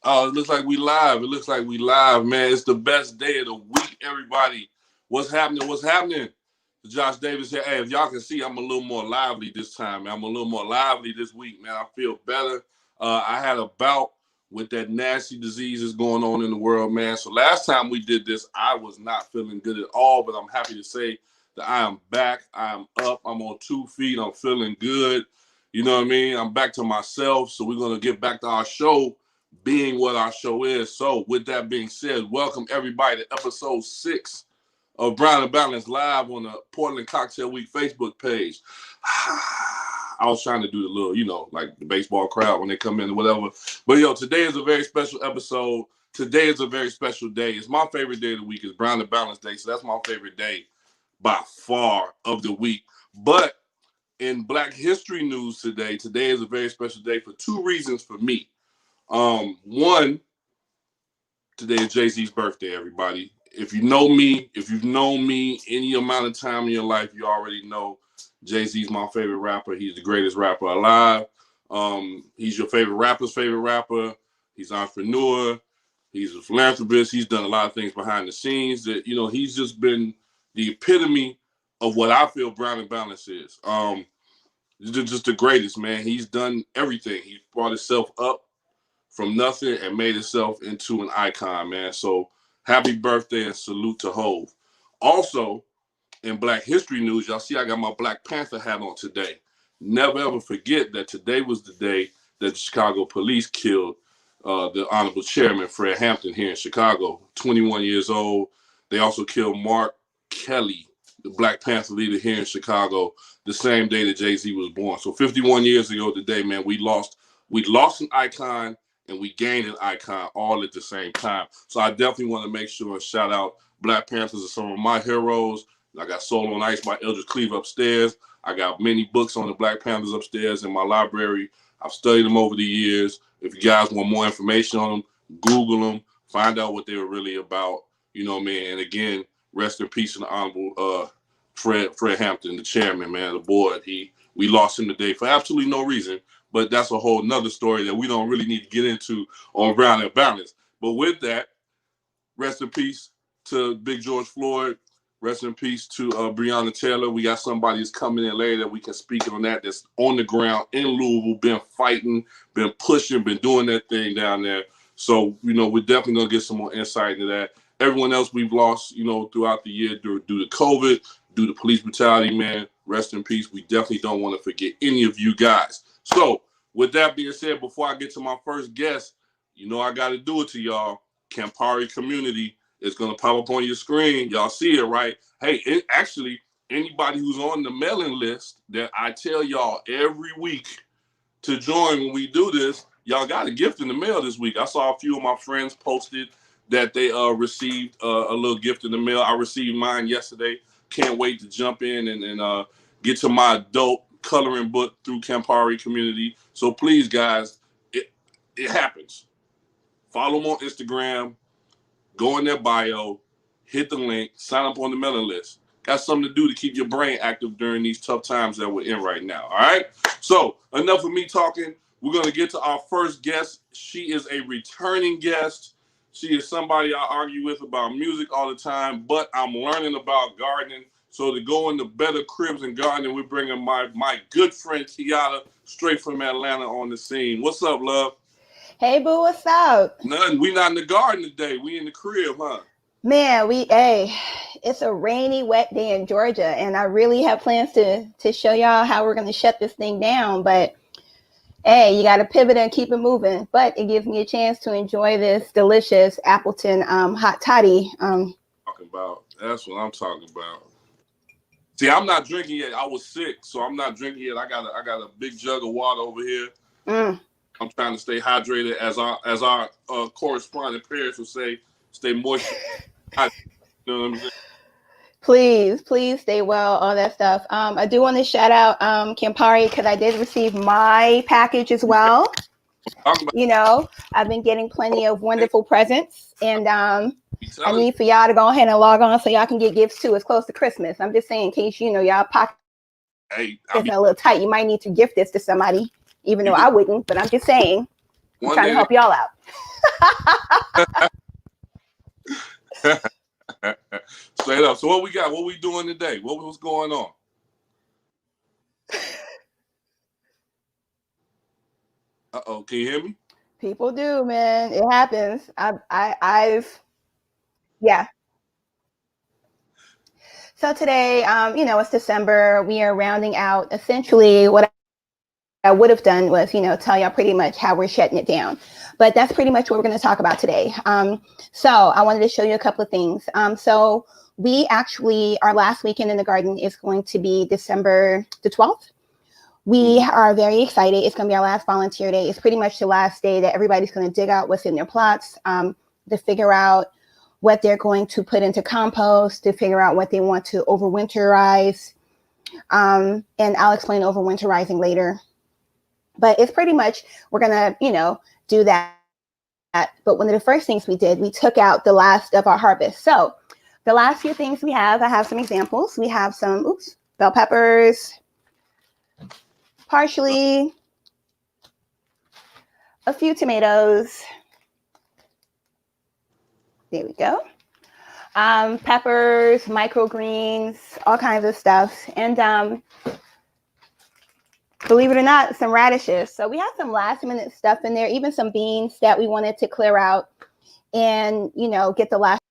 Oh, it looks like we live. It looks like we live, man. It's the best day of the week, everybody. What's happening? What's happening? Josh Davis here. Hey, if y'all can see, I'm a little more lively this time, man. I'm a little more lively this week, man. I feel better. I had a bout with that nasty disease that's going on in the world, man. So last time we did this, I was not feeling good at all, but I'm happy to say that I am back. I'm up. I'm on 2 feet. I'm feeling good. You know what I mean? I'm back to myself. So we're going to get back to our show being what our show is. So with that being said, welcome everybody to episode 6 of Brown and Balance live on the Portland Cocktail Week Facebook page. I was trying to do the little, like the baseball crowd when they come in or whatever. But today is a very special episode. Today is a very special day. It's my favorite day of the week. It's Brown and Balance Day. So that's my favorite day by far of the week. But in Black History news today is a very special day for 2 reasons for me. One, today is Jay-Z's birthday, everybody. If you know me, if you've known me any amount of time in your life, you already know Jay-Z's my favorite rapper. He's the greatest rapper alive. He's your favorite rapper's favorite rapper. He's an entrepreneur. He's a philanthropist. He's done a lot of things behind the scenes that, he's just been the epitome of what I feel Brown and Balance is. Just the greatest, man. He's done everything. He brought himself up from nothing and made himself into an icon, man. So happy birthday and salute to Hov. Also, in Black History news, y'all see I got my Black Panther hat on today. Never ever forget that today was the day that the Chicago police killed the Honorable Chairman Fred Hampton here in Chicago, 21 years old. They also killed Mark Kelly, the Black Panther leader here in Chicago, the same day that Jay-Z was born. So 51 years ago today, man, we lost an icon and we gained an icon all at the same time. So I definitely want to make sure and shout out Black Panthers are some of my heroes. I got Soul on Ice by Eldridge Cleave upstairs. I got many books on the Black Panthers upstairs in my library. I've studied them over the years. If you guys want more information on them, Google them, find out what they were really about. You know what I mean? And again, rest in peace to the Honorable Fred Hampton, the chairman, man, the board. We lost him today for absolutely no reason. But that's a whole nother story that we don't really need to get into on Brown and Balance. But with that, rest in peace to Big George Floyd. Rest in peace to Breonna Taylor. We got somebody that's coming in later that we can speak on that's on the ground in Louisville, been fighting, been pushing, been doing that thing down there. So, we're definitely going to get some more insight into that. Everyone else we've lost, throughout the year due to COVID, due to police brutality, man, rest in peace. We definitely don't want to forget any of you guys. So, with that being said, before I get to my first guest, I got to do it to y'all. Campari community is going to pop up on your screen. Y'all see it, right? Hey, actually, anybody who's on the mailing list that I tell y'all every week to join when we do this, y'all got a gift in the mail this week. I saw a few of my friends posted that they received a little gift in the mail. I received mine yesterday. Can't wait to jump in and get to my adult coloring book through Campari community. So please, guys, it happens. Follow them on Instagram. Go in their bio, hit the link, sign up on the mailing list. Got something to do to keep your brain active during these tough times that we're in right now, all right? So enough of me talking. We're going to get to our first guest. She is a returning guest. She is somebody I argue with about music all the time, but I'm learning about gardening. So to go into better cribs and gardening, we're bringing my good friend Keyatta straight from Atlanta on the scene. What's up, love? Hey, boo, what's up? Nothing. We not in the garden today. We in the crib, huh? Man, it's a rainy, wet day in Georgia, and I really have plans to show y'all how we're going to shut this thing down. But, hey, you got to pivot and keep it moving. But it gives me a chance to enjoy this delicious Appleton hot toddy. That's what I'm talking about. See, I'm not drinking yet. I was sick, so I'm not drinking yet. I got a big jug of water over here. I'm trying to stay hydrated, as our correspondent Paris would say, stay moist. You know what I'm saying? Please stay well, all that stuff. I do want to shout out Campari because I did receive my package as well. I've been getting plenty of wonderful presents, and I need for y'all to go ahead and log on so y'all can get gifts too. It's close to Christmas. I'm just saying, in case y'all pocket is a little tight, you might need to gift this to somebody, even though I wouldn't. But I'm just saying, I'm trying to help y'all out. Straight up. So what we got? What we doing today? What's going on? Uh-oh, can you hear me? People do, man. It happens. I've yeah. So today, it's December. We are rounding out essentially what I would have done was, tell y'all pretty much how we're shutting it down. But that's pretty much what we're going to talk about today. So I wanted to show you a couple of things. So we actually, our last weekend in the garden is going to be December the 12th. We are very excited. It's going to be our last volunteer day. It's pretty much the last day that everybody's going to dig out what's in their plots, to figure out what they're going to put into compost, to figure out what they want to overwinterize. And I'll explain overwinterizing later. But it's pretty much, we're going to, do that. But one of the first things we did, we took out the last of our harvest. So the last few things we have, I have some examples. We have some, bell peppers, parsley, a few tomatoes. There we go. Peppers, microgreens, all kinds of stuff. And believe it or not, some radishes. So we have some last minute stuff in there, even some beans that we wanted to clear out and, get the last.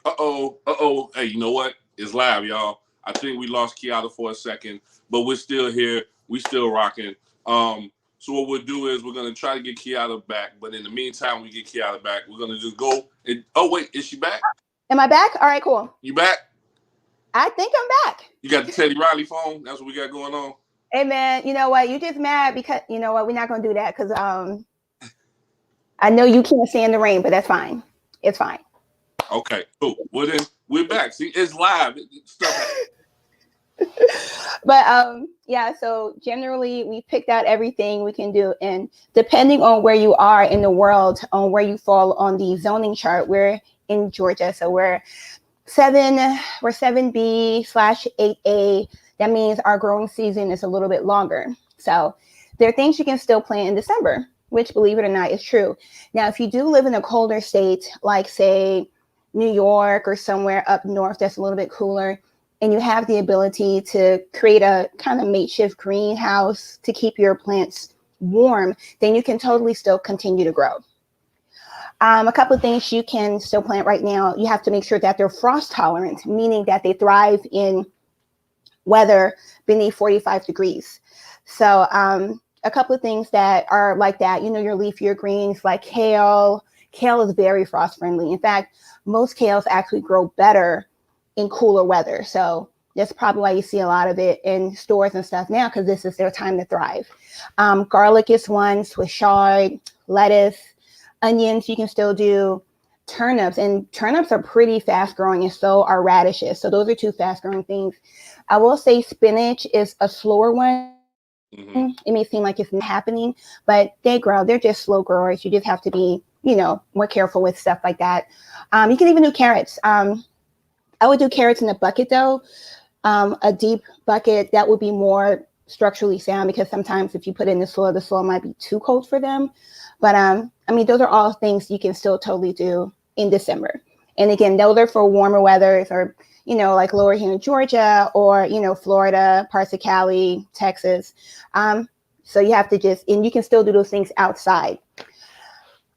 Uh-oh. Hey, you know what? It's live, y'all. I think we lost Keyatta for a second, but we're still here. We still rocking. So what we'll do is we're going to try to get Keyatta back. But in the meantime, we get Keyatta back. We're going to just go. Oh, wait. Is she back? Am I back? All right, cool. You back? I think I'm back. You got the Teddy Riley phone? That's what we got going on? Hey, man, you know what? You just mad because, you know what? We're not going to do that because I know you can't stand the rain, but that's fine. It's fine. Okay, cool. Well, then we're back. See, it's live. But yeah, so generally we picked out everything we can do. And depending on where you are in the world, on where you fall on the zoning chart, we're in Georgia. So we're 7B/8A. That means our growing season is a little bit longer. So there are things you can still plant in December, which, believe it or not, is true. Now, if you do live in a colder state, like say New York or somewhere up north that's a little bit cooler, and you have the ability to create a kind of makeshift greenhouse to keep your plants warm, then you can totally still continue to grow. A couple of things you can still plant right now. You have to make sure that they're frost tolerant, meaning that they thrive in weather beneath 45 degrees. So a couple of things that are like that, your leafier greens like kale. Kale is very frost friendly. In fact, most kales actually grow better in cooler weather. So that's probably why you see a lot of it in stores and stuff now, because this is their time to thrive. Garlic is one, Swiss chard, lettuce, onions you can still do, turnips, and turnips are pretty fast growing, and so are radishes. So those are two fast growing things. I will say spinach is a slower one. Mm-hmm. It may seem like it's not happening, but they grow. They're just slow growers. You just have to be, more careful with stuff like that. You can even do carrots. I would do carrots in a bucket though. A deep bucket that would be more structurally sound, because sometimes if you put it in the soil might be too cold for them. But those are all things you can still totally do in December. And again, those are for warmer weather, or like lower here in Georgia, or Florida, parts of Cali, Texas. So you have to and you can still do those things outside.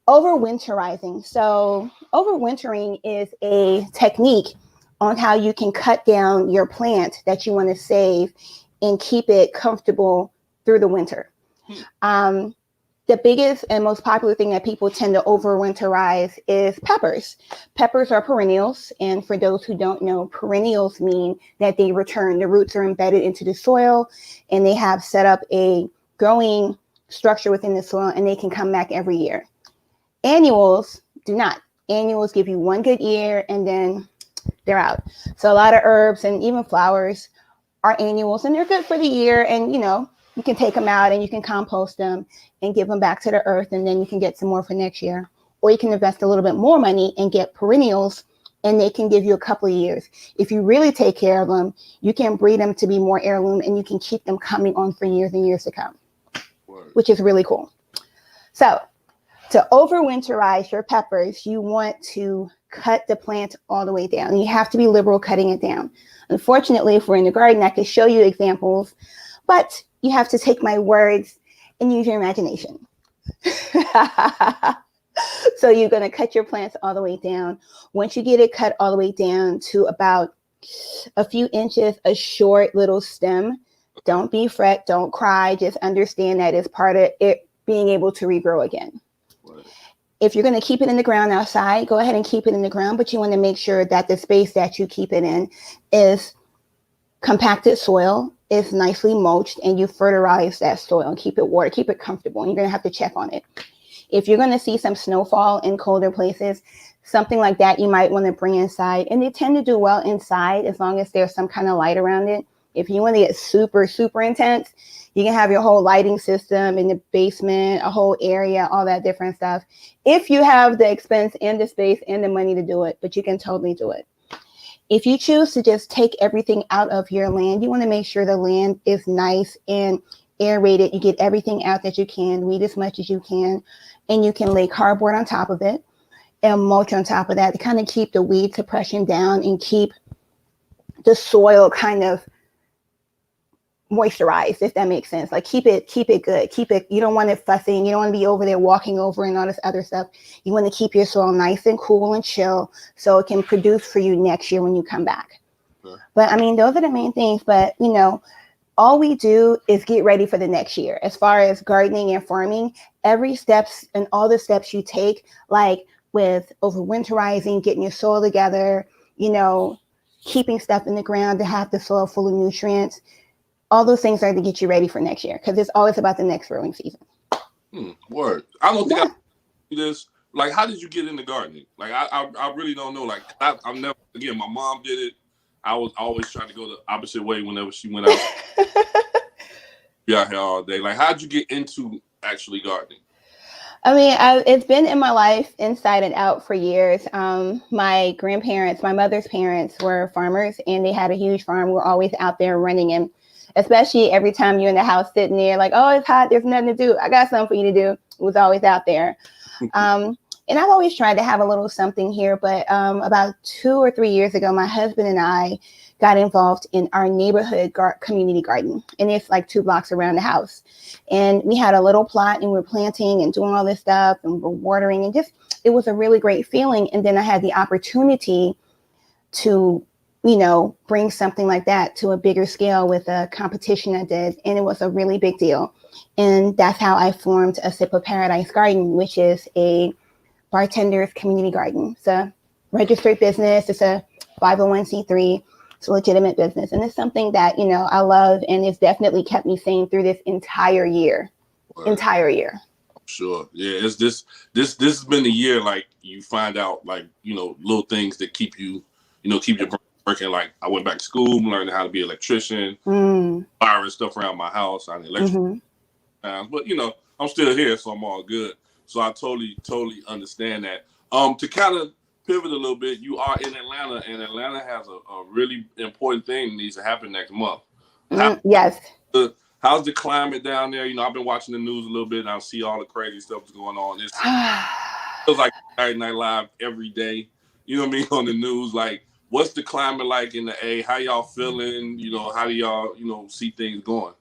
Overwinterizing. So overwintering is a technique on how you can cut down your plant that you want to save and keep it comfortable through the winter. The biggest and most popular thing that people tend to overwinterize is peppers. Peppers are perennials. And for those who don't know, perennials mean that they return. The roots are embedded into the soil and they have set up a growing structure within the soil, and they can come back every year. Annuals do not. Annuals give you one good year and then they're out. So a lot of herbs and even flowers are annuals, and they're good for the year. And, you can take them out and you can compost them and give them back to the earth, and then you can get some more for next year. Or you can invest a little bit more money and get perennials, and they can give you a couple of years. If you really take care of them, you can breed them to be more heirloom, and you can keep them coming on for years and years to come, which is really cool. So To overwinterize your peppers, you want to cut the plant all the way down. You have to be liberal cutting it down. Unfortunately, if we're in the garden, I could show you examples, but you have to take my words and use your imagination. So you're going to cut your plants all the way down. Once you get it cut all the way down to about a few inches, a short little stem, don't be fret, don't cry. Just understand that it's part of it being able to regrow again. Right. If you're going to keep it in the ground outside, go ahead and keep it in the ground, but you want to make sure that the space that you keep it in is compacted soil, is nicely mulched, and you fertilize that soil and keep it water, keep it comfortable. And you're going to have to check on it. If you're going to see some snowfall in colder places, something like that you might want to bring inside. And they tend to do well inside as long as there's some kind of light around it. If you want to get super, super intense, you can have your whole lighting system in the basement, a whole area, all that different stuff. If you have the expense and the space and the money to do it, but you can totally do it. If you choose to just take everything out of your land, you want to make sure the land is nice and aerated. You get everything out that you can, weed as much as you can, and you can lay cardboard on top of it and mulch on top of that to kind of keep the weed suppression down and keep the soil kind of moisturized, if that makes sense. Like keep it good, you don't want it fussing, you don't want to be over there walking over and all this other stuff. You want to keep your soil nice and cool and chill so it can produce for you next year when you come back. Sure. But I mean, those are the main things. But you know, all we do is get ready for the next year. As far as gardening and farming, every steps and all the steps you take, like with overwinterizing, getting your soil together, you know, keeping stuff in the ground to have the soil full of nutrients, all those things are to get you ready for next year, because it's always about the next growing season. Word. I don't think I do this. Like, how did you get into gardening? Like, I really don't know. Like, I've never, again, my mom did it. I was always trying to go the opposite way whenever she went out. Be out here all day. Like, how'd you get into actually gardening? I mean, it's been in my life inside and out for years. My grandparents, my mother's parents were farmers, and they had a huge farm. We're always out there running, and especially every time you're in the house sitting there like, oh, it's hot, there's nothing to do. I got something for you to do. It was always out there. And I've always tried to have a little something here, but about 2 or 3 years ago, my husband and I got involved in our neighborhood community garden. And it's like 2 blocks around the house. And we had a little plot, and we were planting and doing all this stuff, and we're watering, and just, it was a really great feeling. And then I had the opportunity to, you know, bring something like that to a bigger scale with a competition I did. And it was a really big deal. And that's how I formed A Sip of Paradise Garden, which is a bartender's community garden. It's a registered business. It's a 501c3. It's a legitimate business. And it's something that, you know, I love, and it's definitely kept me sane through this entire year. Sure. Yeah. It's this has been the year, like, you find out, like, you know, little things that keep you, you know, keep your brain working. Like, I went back to school, learned how to be an electrician, wiring stuff around my house. I'm an electrician. But, you know, I'm still here, so I'm all good. So I totally understand that. To kind of pivot a little bit, you are in Atlanta, and Atlanta has a really important thing that needs to happen next month. Yes. How's the climate down there? You know, I've been watching the news a little bit, and I see all the crazy stuff that's going on. It feels like Saturday Night Live every day. You know what I mean, on the news. Like, what's the climate like in the A? How y'all feeling? You know, how do y'all, you know, see things going?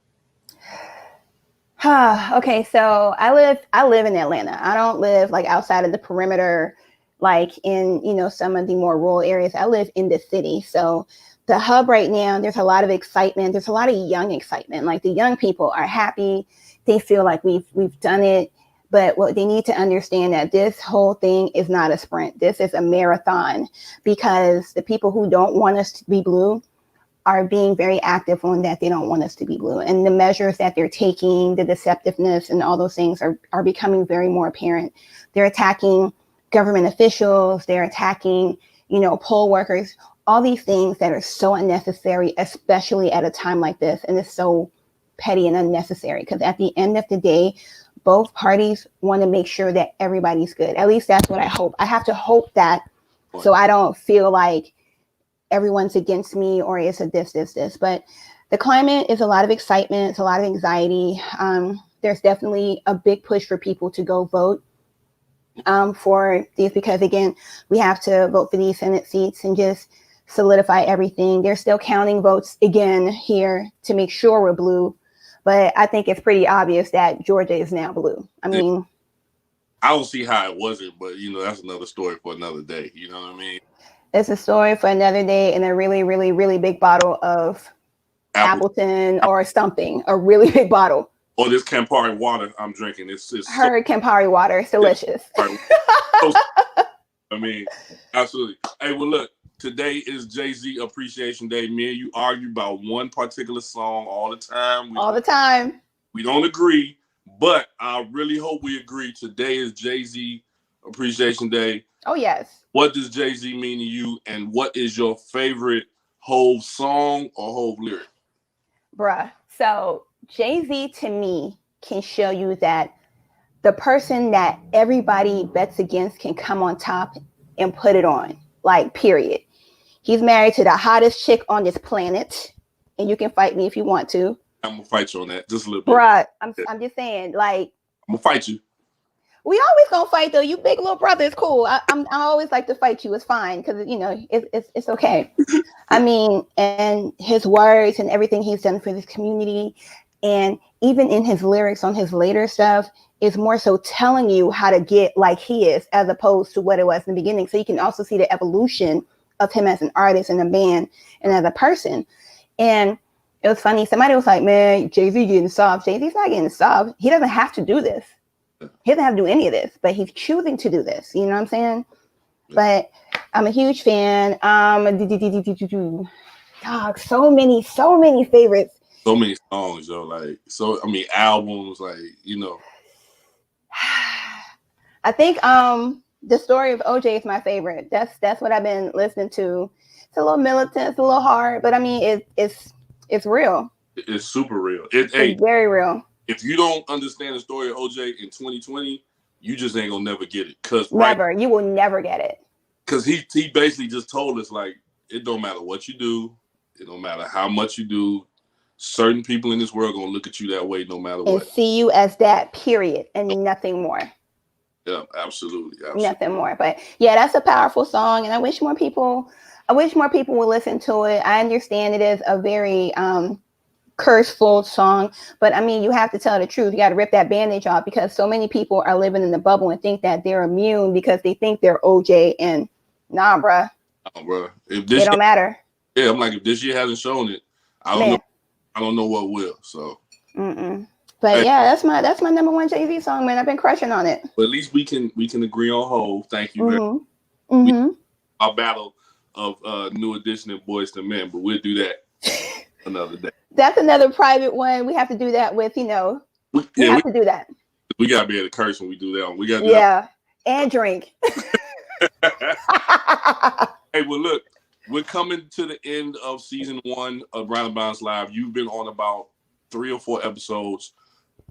Okay, so I live in Atlanta. I don't live like outside of the perimeter, like in, you know, some of the more rural areas. I live in the city. So the hub right now, there's a lot of excitement. There's a lot of young excitement. Like, the young people are happy. They feel like we've done it. But what they need to understand, that this whole thing is not a sprint. This is a marathon, because the people who don't want us to be blue are being very active on that. They don't want us to be blue. And the measures that they're taking, the deceptiveness and all those things are becoming very more apparent. They're attacking government officials. They're attacking, you know, poll workers, all these things that are so unnecessary, especially at a time like this. And it's so petty and unnecessary, because at the end of the day, both parties want to make sure that everybody's good. At least that's what I hope. I have to hope that, so I don't feel like everyone's against me or it's a this. But the climate is a lot of excitement. It's a lot of anxiety. There's definitely a big push for people to go vote. for these, because again, we have to vote for these Senate seats and just solidify everything. They're still counting votes again here to make sure we're blue, but I think it's pretty obvious that Georgia is now blue. I mean, I don't see how it wasn't, but that's another story for another day. You know what I mean? It's a story for another day, and a really, really, really big bottle of Appleton or something, a really big bottle. Or this Campari water I'm drinking. It's Campari water. It's delicious. I mean, absolutely. Hey, well, look, today is Jay-Z Appreciation Day. Me and you argue about one particular song all the time. All the time. We don't agree, but I really hope we agree. Today is Jay-Z Appreciation Day. Oh, yes. What does Jay-Z mean to you, and what is your favorite Hov song or Hov lyric? Bruh, so Jay-Z to me can show you that the person that everybody bets against can come on top and put it on, like, period. He's married to the hottest chick on this planet, and you can fight me if you want to. I'm going to fight you on that just a little bit. Bruh, I'm just saying, like. I'm going to fight you. We always gonna fight though. You big little brother, it's cool. I always like to fight you. It's fine because it's okay. I mean, and his words and everything he's done for this community, and even in his lyrics on his later stuff, is more so telling you how to get like he is, as opposed to what it was in the beginning. So you can also see the evolution of him as an artist and a man and as a person. And it was funny. Somebody was like, "Man, Jay-Z getting soft." Jay-Z's not getting soft. He doesn't have to do this. He doesn't have to do any of this, but he's choosing to do this. You know what I'm saying? But I'm a huge fan. Dog, so many favorites. So many songs, yo. Like, albums, like, I think The Story of OJ is my favorite. That's what I've been listening to. It's a little militant, it's a little hard, but I mean it's real. It's super real. It's very real. If you don't understand the story of OJ in 2020, you just ain't gonna never get it. You will never get it. Because he basically just told us, like, it don't matter what you do, it don't matter how much you do. Certain people in this world gonna look at you that way no matter what. And see you as that, period, and nothing more. Yeah, absolutely. Nothing more. But yeah, that's a powerful song, and I wish more people would listen to it. I understand it is a very curseful song, but I mean, you have to tell the truth. You got to rip that bandage off, because so many people are living in the bubble and think that they're immune because they think they're OJ, and nah, bruh. Oh, bruh. It don't matter. Yeah, I'm like, if this year hasn't shown it, I don't know what will. So. But yeah, that's my number one Jay-Z song, man. I've been crushing on it. But at least we can agree on Hov. Thank you very much. Our battle of New Edition and Boys to Men, but we'll do that another day. That's another private one. We have to do that with, we have to do that. We gotta be able to curse when we do that one. We gotta do that. And drink. Hey, well, look, we're coming to the end of season 1 of Brown and Bounce Live. You've been on about 3 or 4 episodes.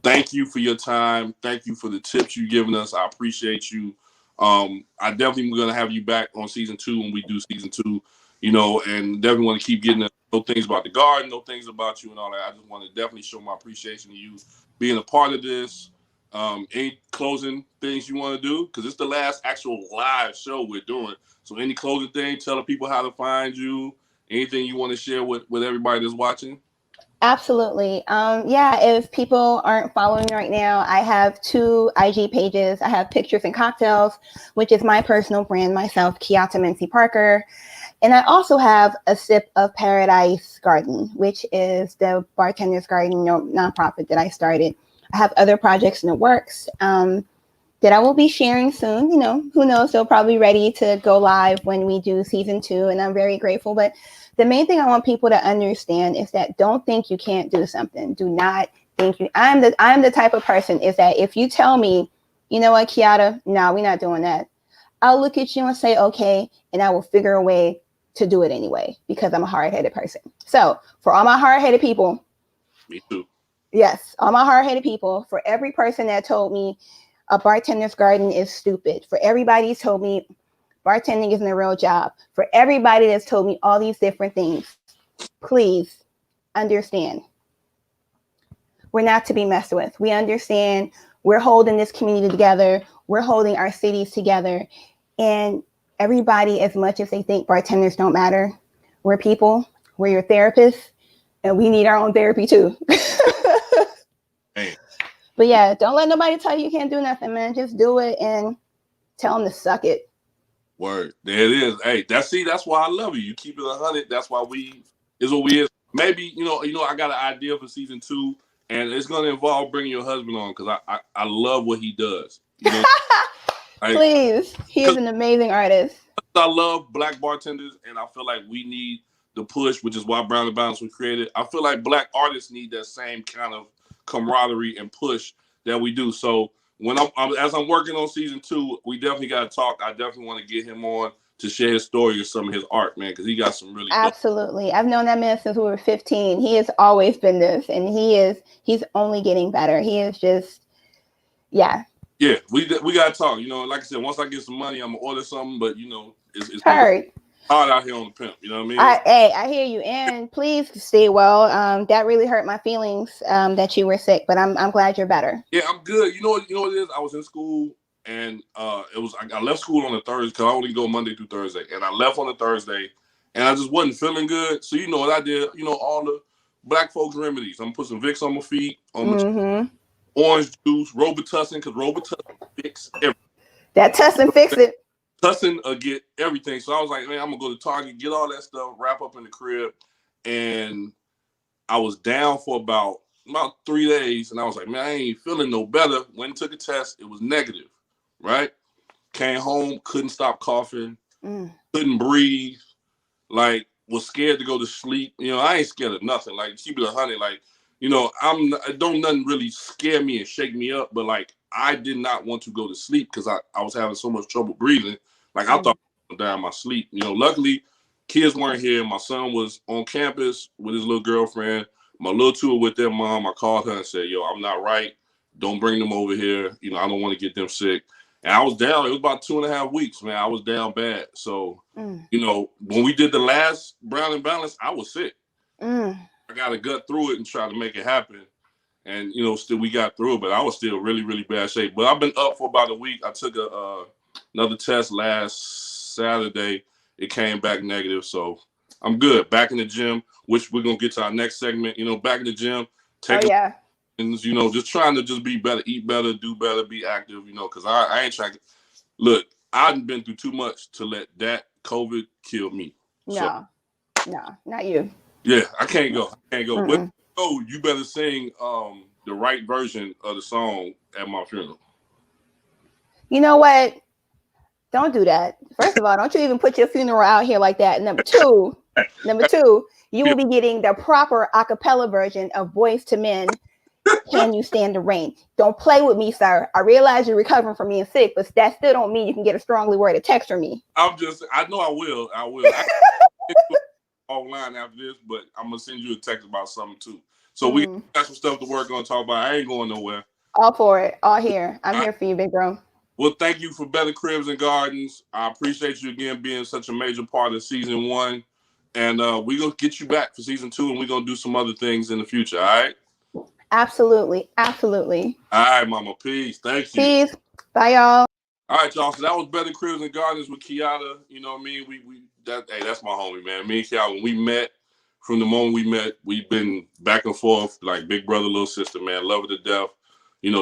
Thank you for your time. Thank you for the tips you've given us. I appreciate you. I definitely am gonna have you back on season 2 when we do season 2. And definitely want to keep getting know things about the garden, know things about you and all that. I just want to definitely show my appreciation to you being a part of this. Any closing things you want to do? Because it's the last actual live show we're doing. So any closing thing, tell the people how to find you, anything you want to share with everybody that's watching? Absolutely. If people aren't following me right now, I have 2 IG pages. I have Pictures and Cocktails, which is my personal brand, myself, Keyatta Mincey-Parker. And I also have a Sip of Paradise Garden, which is the bartender's garden nonprofit that I started. I have other projects in the works that I will be sharing soon. Who knows? They'll probably be ready to go live when we do season 2. And I'm very grateful. But the main thing I want people to understand is that don't think you can't do something. Do not think you. I'm the type of person is that if you tell me, you know what, Keyatta, no, we're not doing that. I'll look at you and say, okay, and I will figure a way to do it anyway, because I'm a hard-headed person. So for all my hard-headed people, me too. Yes, all my hard-headed people, for every person that told me a bartender's garden is stupid, for everybody who's told me bartending isn't a real job, for everybody that's told me all these different things, please understand. We're not to be messed with. We understand we're holding this community together. We're holding our cities together. And everybody, as much as they think bartenders don't matter, we're people, we're your therapists, and we need our own therapy too. Hey. But yeah, don't let nobody tell you can't do nothing, man. Just do it and tell them to suck it. Word. There it is. Hey, that's why I love you. You keep it 100. That's why is what we is. Maybe, I got an idea for season 2, and it's gonna involve bringing your husband on because I love what he does. Please. He is an amazing artist. I love Black bartenders, and I feel like we need the push, which is why Brown and Balance was created. I feel like Black artists need that same kind of camaraderie and push that we do. So when as I'm working on season 2, we definitely got to talk. I definitely want to get him on to share his story or some of his art, man, because he got some really absolutely dope. I've known that man since we were 15. He has always been this, and he's only getting better. He is just, yeah. Yeah, we got to talk. Like I said, once I get some money, I'm going to order something, but, it's hard out here on the pimp. You know what I mean? I hear you. And please stay well. That really hurt my feelings that you were sick, but I'm glad you're better. Yeah, I'm good. You know what it is? I was in school, and I left school on a Thursday because I only go Monday through Thursday, and I left on a Thursday, and I just wasn't feeling good. So you know what I did? All the Black folks remedies. I'm gonna put some Vicks on my feet, on my orange juice, Robitussin, because Robitussin fix everything. That Tussin fix it. Tussin get everything. So I was like, man, I'm gonna go to Target, get all that stuff, wrap up in the crib, and I was down for about 3 days, and I was like, man, I ain't feeling no better. Went and took a test. It was negative, right? Came home, couldn't stop coughing, couldn't breathe, like, was scared to go to sleep. I ain't scared of nothing. Like, keep it 100. Like, don't nothing really scare me and shake me up, but, like, I did not want to go to sleep because I was having so much trouble breathing. Like, I thought I was dying in my sleep. Luckily, kids weren't here. My son was on campus with his little girlfriend. My little two were with their mom. I called her and said, yo, I'm not right. Don't bring them over here. I don't want to get them sick. And I was down. It was about 2.5 weeks, man. I was down bad. So, when we did the last Brown and Balance, I was sick. I got to gut through it and try to make it happen. And, still we got through it, but I was still really, really bad shape. But I've been up for about a week. I took another test last Saturday. It came back negative. So I'm good. Back in the gym, which we're going to get to our next segment. Back in the gym. Just trying to just be better, eat better, do better, be active, because I ain't trying to. Look, I've been through too much to let that COVID kill me. No, not you. Yeah, I can't go. But you better sing the right version of the song at my funeral. You know what? Don't do that. First of all, don't you even put your funeral out here like that. Number two, you will be getting the proper a cappella version of Boys to Men. Can You Stand the Rain? Don't play with me, sir. I realize you're recovering from being sick, but that still don't mean you can get a strongly worded text from me. I know I will. I offline after this, but I'm gonna send you a text about something too. So we got some stuff to work on, talk about. I ain't going nowhere. All for it. All here. I'm here for you, big bro. Well, thank you for Better Cribs and Gardens. I appreciate you again being such a major part of season 1. And we're going to get you back for season 2, and we're going to do some other things in the future, all right? Absolutely. Absolutely. All right, Mama. Peace. Thank you. Peace. Bye, y'all. All right, y'all. So that was Better Cribs and Gardens with Keyatta. You know what I mean? That's my homie, man. Me and Keyatta, when we met, from the moment we met, we've been back and forth like big brother, little sister, man. Love her to death.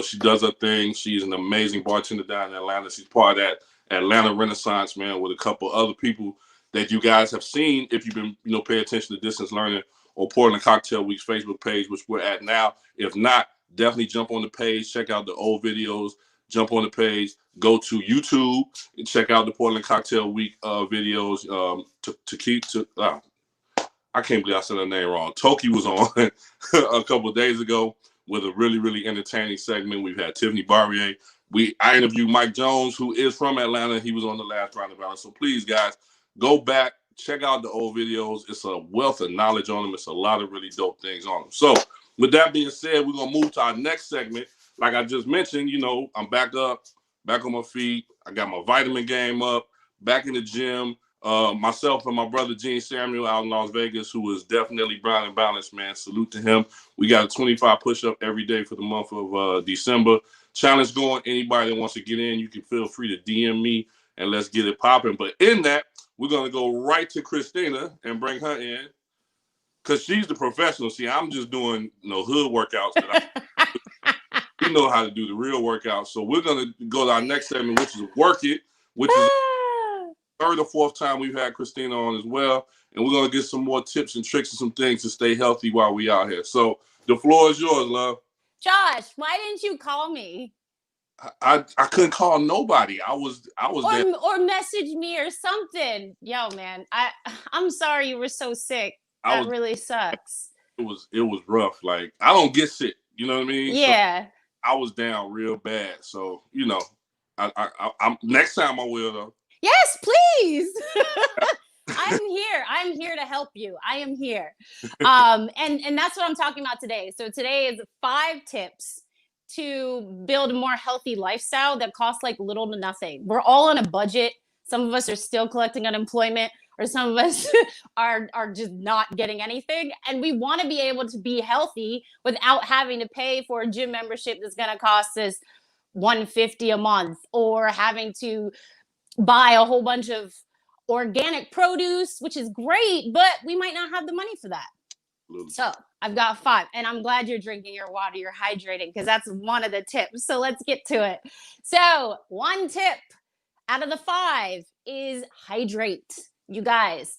She does her thing. She's an amazing bartender down in Atlanta. She's part of that Atlanta Renaissance, man, with a couple other people that you guys have seen if you've been, pay attention to Distance Learning or Portland Cocktail Week's Facebook page, which we're at now. If not, definitely jump on the page, check out the old videos, jump on the page, go to YouTube and check out the Portland Cocktail Week videos. I can't believe I said her name wrong. Toki was on a couple of days ago with a really, really entertaining segment. We've had Tiffany Barrier. I interviewed Mike Jones, who is from Atlanta. He was on the last Round of Balance. So please, guys, go back, check out the old videos. It's a wealth of knowledge on them. It's a lot of really dope things on them. So with that being said, we're going to move to our next segment. Like I just mentioned, I'm back up, back on my feet. I got my vitamin game up, back in the gym. Myself and my brother Gene Samuel out in Las Vegas, who is definitely Brown and Balanced, man. Salute to him. We got a 25 push-up every day for the month of December. challenge going. Anybody that wants to get in, you can feel free to DM me and let's get it popping. But in that, we're going to go right to Christina and bring her in because she's the professional. See, I'm just doing hood workouts. We know how to do the real workouts. So we're going to go to our next segment, which is Work It, which is the third or fourth time we've had Christina on as well. And we're going to get some more tips and tricks and some things to stay healthy while we out here. So the floor is yours, love. Josh, why didn't you call me? I couldn't call nobody. I was there. Or message me or something. Yo, man, I'm sorry you were so sick. That really sucks. It was rough. Like, I don't get sick. You know what I mean? Yeah. So I was down real bad. So, I'm next time I will though. Yes, please. I'm here to help you. I am here. And that's what I'm talking about today. So today is 5 tips to build a more healthy lifestyle that costs like little to nothing. We're all on a budget. Some of us are still collecting unemployment, or some of us are just not getting anything. And we want to be able to be healthy without having to pay for a gym membership that's going to cost us $150 a month, or having to buy a whole bunch of organic produce, which is great, but we might not have the money for that. So I've got 5, and I'm glad you're drinking your water, you're hydrating, because that's one of the tips. So let's get to it. So 1 tip out of the 5 is hydrate. You guys,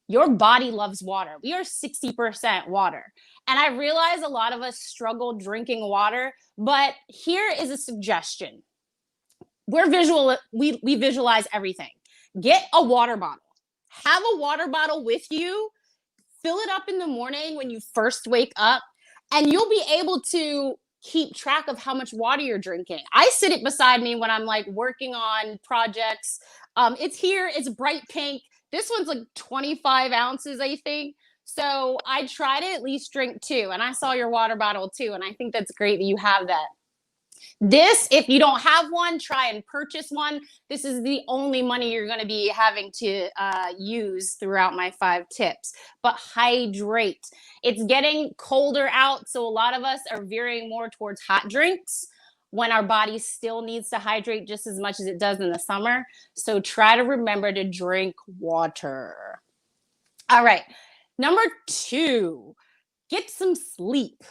your body loves water. We are 60% water. And I realize a lot of us struggle drinking water, but here is a suggestion. We visualize everything. Get a water bottle. Have a water bottle with you. Fill it up in the morning when you first wake up, and you'll be able to keep track of how much water you're drinking. I sit it beside me when I'm like working on projects. It's here. It's bright pink. This one's like 25 ounces, I think. So I try to at least drink 2. And I saw your water bottle too. And I think that's great that you have that. This, if you don't have one, try and purchase one. This is the only money you're going to be having to use throughout my 5 tips. But hydrate. It's getting colder out, so a lot of us are veering more towards hot drinks when our body still needs to hydrate just as much as it does in the summer. So try to remember to drink water. All right. Number 2, get some sleep.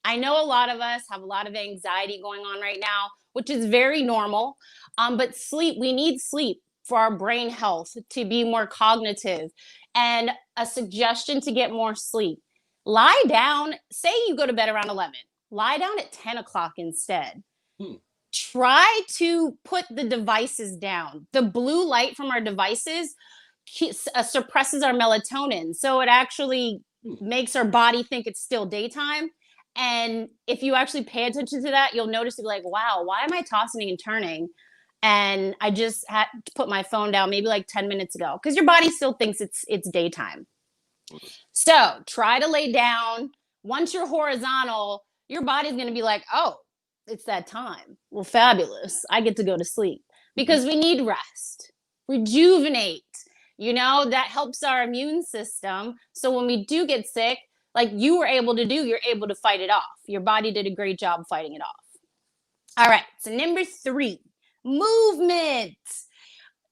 I know a lot of us have a lot of anxiety going on right now, which is very normal. But we need sleep for our brain health, to be more cognitive. And a suggestion to get more sleep: lie down. Say you go to bed around 11. Lie down at 10 o'clock instead. Try to put the devices down. The blue light from our devices suppresses our melatonin. So it actually makes our body think it's still daytime. And if you actually pay attention to that, you'll notice, you'll be like, wow, why am I tossing and turning? And I just had to put my phone down maybe like 10 minutes ago, because your body still thinks it's daytime. So try to lay down. Once you're horizontal, your body's going to be like, oh, it's that time. Well, fabulous. I get to go to sleep, because we need rest, rejuvenate. That helps our immune system. So when we do get sick, like you were able to do, you're able to fight it off. Your body did a great job fighting it off. All right. So number 3, movement.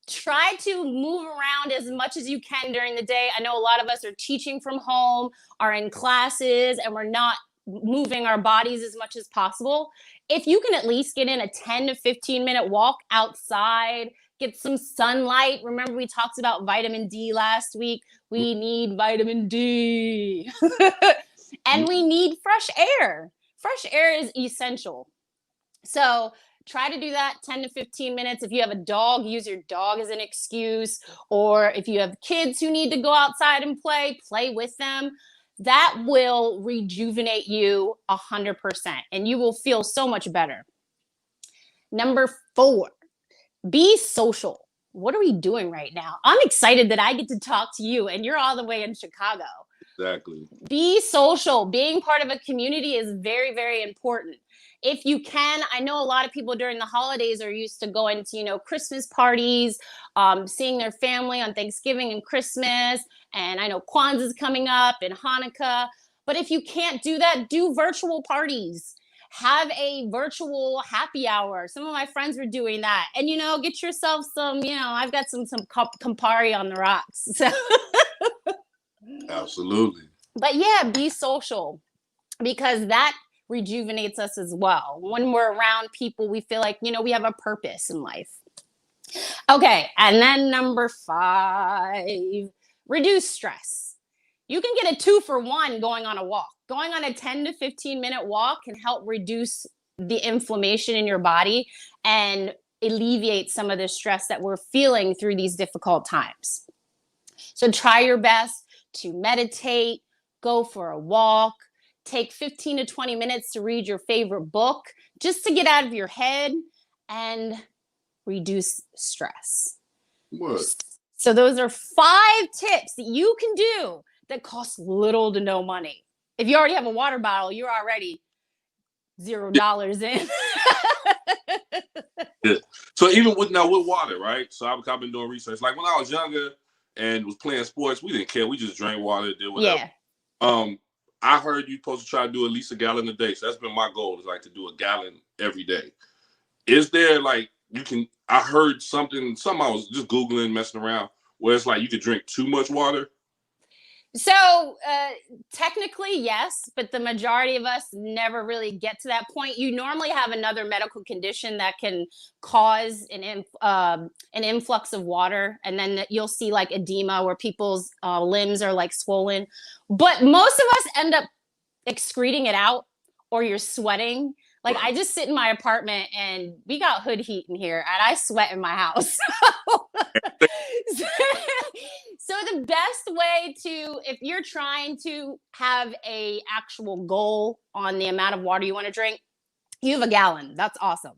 Try to move around as much as you can during the day. I know a lot of us are teaching from home, are in classes, and we're not moving our bodies as much as possible. If you can at least get in a 10 to 15 minute walk outside, get some sunlight. Remember, we talked about vitamin D last week. We need vitamin D. And we need fresh air. Fresh air is essential. So try to do that 10 to 15 minutes. If you have a dog, use your dog as an excuse. Or if you have kids who need to go outside and play with them. That will rejuvenate you 100%, and you will feel so much better. Number 4, be social. What are we doing right now? I'm excited that I get to talk to you, and you're all the way in Chicago. Exactly. Be social. Being part of a community is very, very important. If you can, I know a lot of people during the holidays are used to going to, Christmas parties, seeing their family on Thanksgiving and Christmas. And I know Kwanzaa's coming up and Hanukkah. But if you can't do that, do virtual parties. have a virtual happy hour. Some of my friends were doing that. And, get yourself some, I've got some Campari on the rocks. So. Absolutely. But yeah, be social, because that rejuvenates us as well. When we're around people, we feel like, we have a purpose in life. Okay. And then number 5, reduce stress. You can get a 2-for-1 going on a walk. Going on a 10 to 15 minute walk can help reduce the inflammation in your body and alleviate some of the stress that we're feeling through these difficult times. So try your best to meditate, go for a walk, take 15 to 20 minutes to read your favorite book, just to get out of your head and reduce stress. What? So those are 5 tips that you can do that cost little to no money. If you already have a water bottle, you're already $0 in. Yeah. So even with water, right? So I've been doing research. Like when I was younger and was playing sports, we didn't care. We just drank water, did whatever. Yeah. I heard you're supposed to try to do at least a gallon a day. So that's been my goal, is like to do a gallon every day. Is there like I heard something I was just Googling, messing around, where it's like you could drink too much water? So technically, yes, but the majority of us never really get to that point. You normally have another medical condition that can cause an influx of water, and then you'll see like edema where people's limbs are like swollen. But most of us end up excreting it out, or you're sweating. Like I just sit in my apartment and we got hood heat in here and I sweat in my house. So the best way if you're trying to have a actual goal on the amount of water you want to drink, you have a gallon. That's awesome.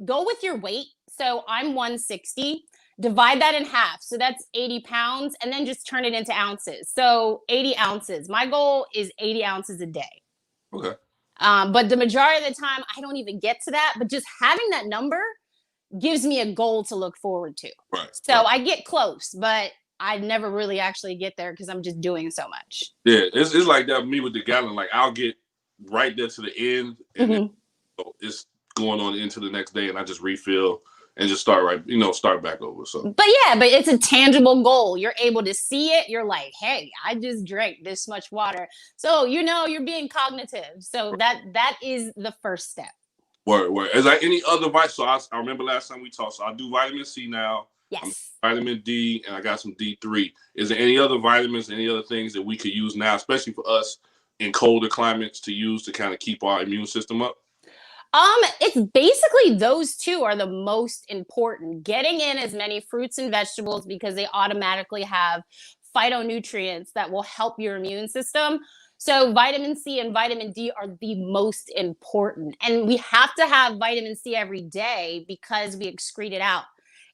Go with your weight. So I'm 160. Divide that in half. So that's 80 pounds, and then just turn it into ounces. So 80 ounces. My goal is 80 ounces a day. Okay. But the majority of the time, I don't even get to that. But just having that number gives me a goal to look forward to. Right. So I get close, but I never really actually get there because I'm just doing so much. Yeah, it's like that with me with the gallon. Like I'll get right there to the end, and then, it's going on into the next day, and I just refill and just start back over. So, but it's a tangible goal. You're able to see it. You're like, hey, I just drank this much water. So you're being cognitive. So that is the first step. Word. Is there any other vitamin? So I remember last time we talked. So I do vitamin C now. Yes. Vitamin D, and I got some D3. Is there any other vitamins, any other things that we could use now, especially for us in colder climates, to use to kind of keep our immune system up? It's basically those 2 are the most important. Getting in as many fruits and vegetables, because they automatically have phytonutrients that will help your immune system. So vitamin C and vitamin D are the most important. And we have to have vitamin C every day because we excrete it out.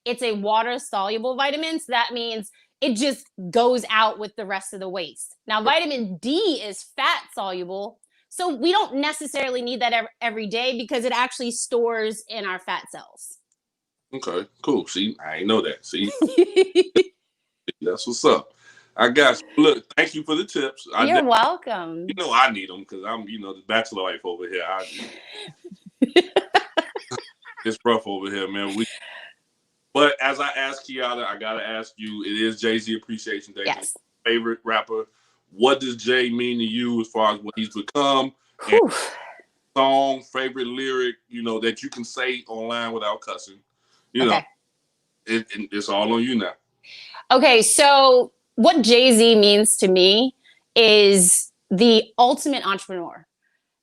It's a water-soluble vitamin, so that means it just goes out with the rest of the waste. Now, vitamin D is fat-soluble, so we don't necessarily need that every day because it actually stores in our fat cells. Okay, cool. See, I ain't know that. See, that's what's up. I got you. Look, thank you for the tips. You're welcome. I need them because I'm, the bachelor life over here. It's rough over here, man. But as I asked Keyatta, I gotta ask you. It is Jay-Z Appreciation Day. Yes. Favorite rapper. What does Jay mean to you as far as what he's become? Song, favorite lyric, that you can say online without cussing. It's all on you now. Okay, so what Jay-Z means to me is the ultimate entrepreneur.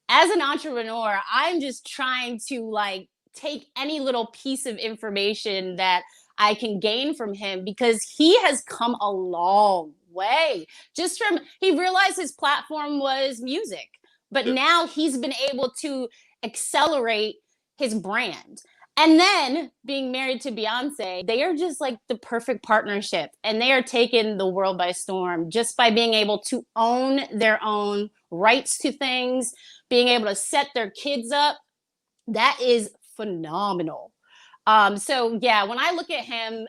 As an entrepreneur, I'm just trying to take any little piece of information that I can gain from him, because he has come a long way. He realized his platform was music, but now he's been able to accelerate his brand. And then being married to Beyonce, they are just like the perfect partnership, and they are taking the world by storm just by being able to own their own rights to things, being able to set their kids up. That is phenomenal. So yeah, when I look at him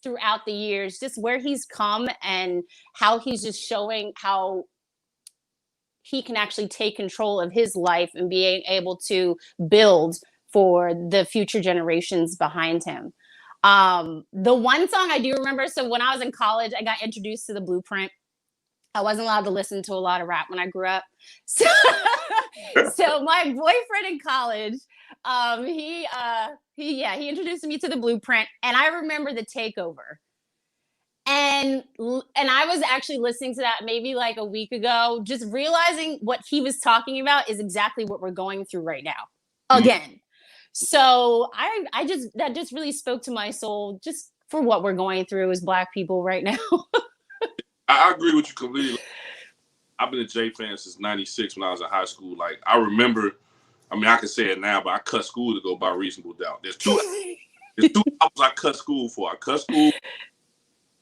throughout the years, just where he's come and how he's just showing how he can actually take control of his life and being able to build for the future generations behind him. The one song I do remember, so when I was in college, I got introduced to the Blueprint. I wasn't allowed to listen to a lot of rap when I grew up. So, so my boyfriend in college, he introduced me to the Blueprint, and I remember The Takeover. And I was actually listening to that maybe like a week ago, just realizing what he was talking about is exactly what we're going through right now. Again. So that just really spoke to my soul, just for what we're going through as Black people right now. I agree with you completely. I've been a Jay fan since '96 when I was in high school. Like, I remember, I mean, I can say it now, but I cut school to go by Reasonable Doubt. There's two albums I cut school for. I cut school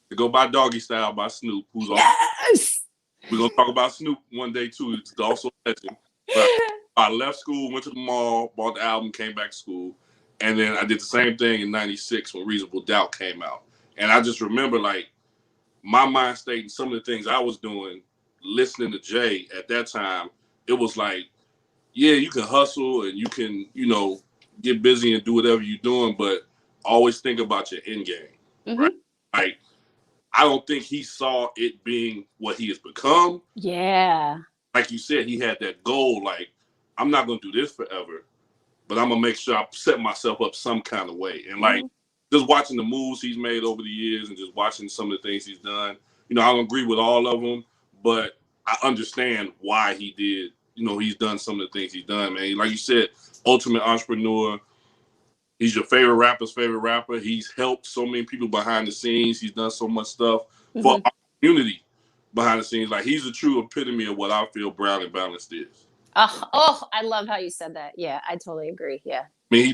to go by Doggy Style by Snoop, who's yes! We're going to talk about Snoop one day, too. It's also a legend. But I left school, went to the mall, bought the album, came back to school. And then I did the same thing in '96 when Reasonable Doubt came out. And I just remember, like, my mind state and some of the things I was doing, listening to Jay at that time, it was like, yeah, you can hustle and you can, you know, get busy and do whatever you're doing, but always think about your end game, right? Like, I don't think he saw it being what he has become. Yeah. Like you said, he had that goal, like, I'm not going to do this forever, but I'm going to make sure I set myself up some kind of way. And, like, just watching the moves he's made over the years and just watching some of the things he's done, you know, I don't agree with all of them, but I understand why he did. You know, he's done some of the things he's done, man. Like you said, ultimate entrepreneur. He's your favorite rapper's favorite rapper. He's helped so many people behind the scenes. He's done so much stuff for our community behind the scenes. Like, he's a true epitome of what I feel Brown and Balanced is. I love how you said that. Yeah, I totally agree. Yeah. I mean,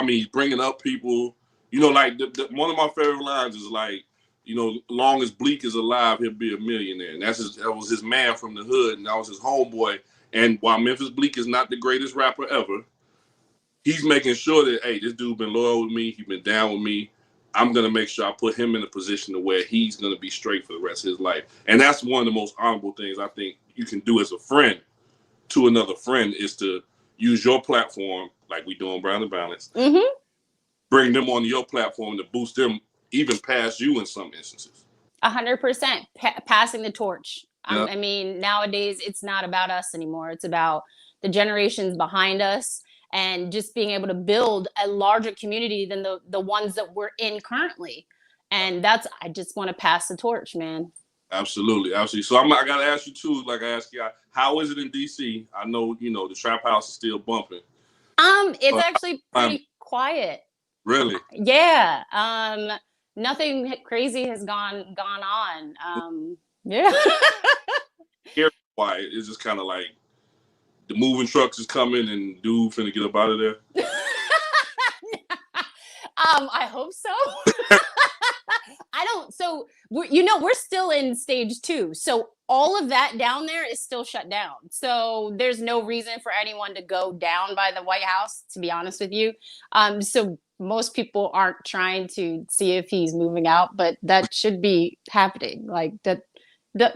he's bringing up people. You know, like, one of my favorite lines is like, you know, long as Bleak is alive, he'll be a millionaire. And that was his man from the hood, and that was his homeboy. And while Memphis Bleak is not the greatest rapper ever, he's making sure that, hey, this dude been loyal with me. He's been down with me. I'm going to make sure I put him in a position to where he's going to be straight for the rest of his life. And that's one of the most honorable things I think you can do as a friend to another friend, is to use your platform, like we do on Brown and Balanced, bring them on your platform to boost them even past you in some instances. 100%. Passing the torch. Yep. I mean, nowadays, it's not about us anymore. It's about the generations behind us and just being able to build a larger community than the ones that we're in currently. And I just want to pass the torch, man. Absolutely. So I got to ask you too, like I asked you, how is it in DC? I know, you know, the trap house is still bumping. It's actually pretty quiet. Really? Yeah. Nothing crazy has gone on. Yeah. Here, quiet. It's just kind of like the moving trucks is coming and dude finna get up out of there. I hope so. So we're still in stage 2. So all of that down there is still shut down. So there's no reason for anyone to go down by the White House, to be honest with you. So most people aren't trying to see if he's moving out, but that should be happening. Like that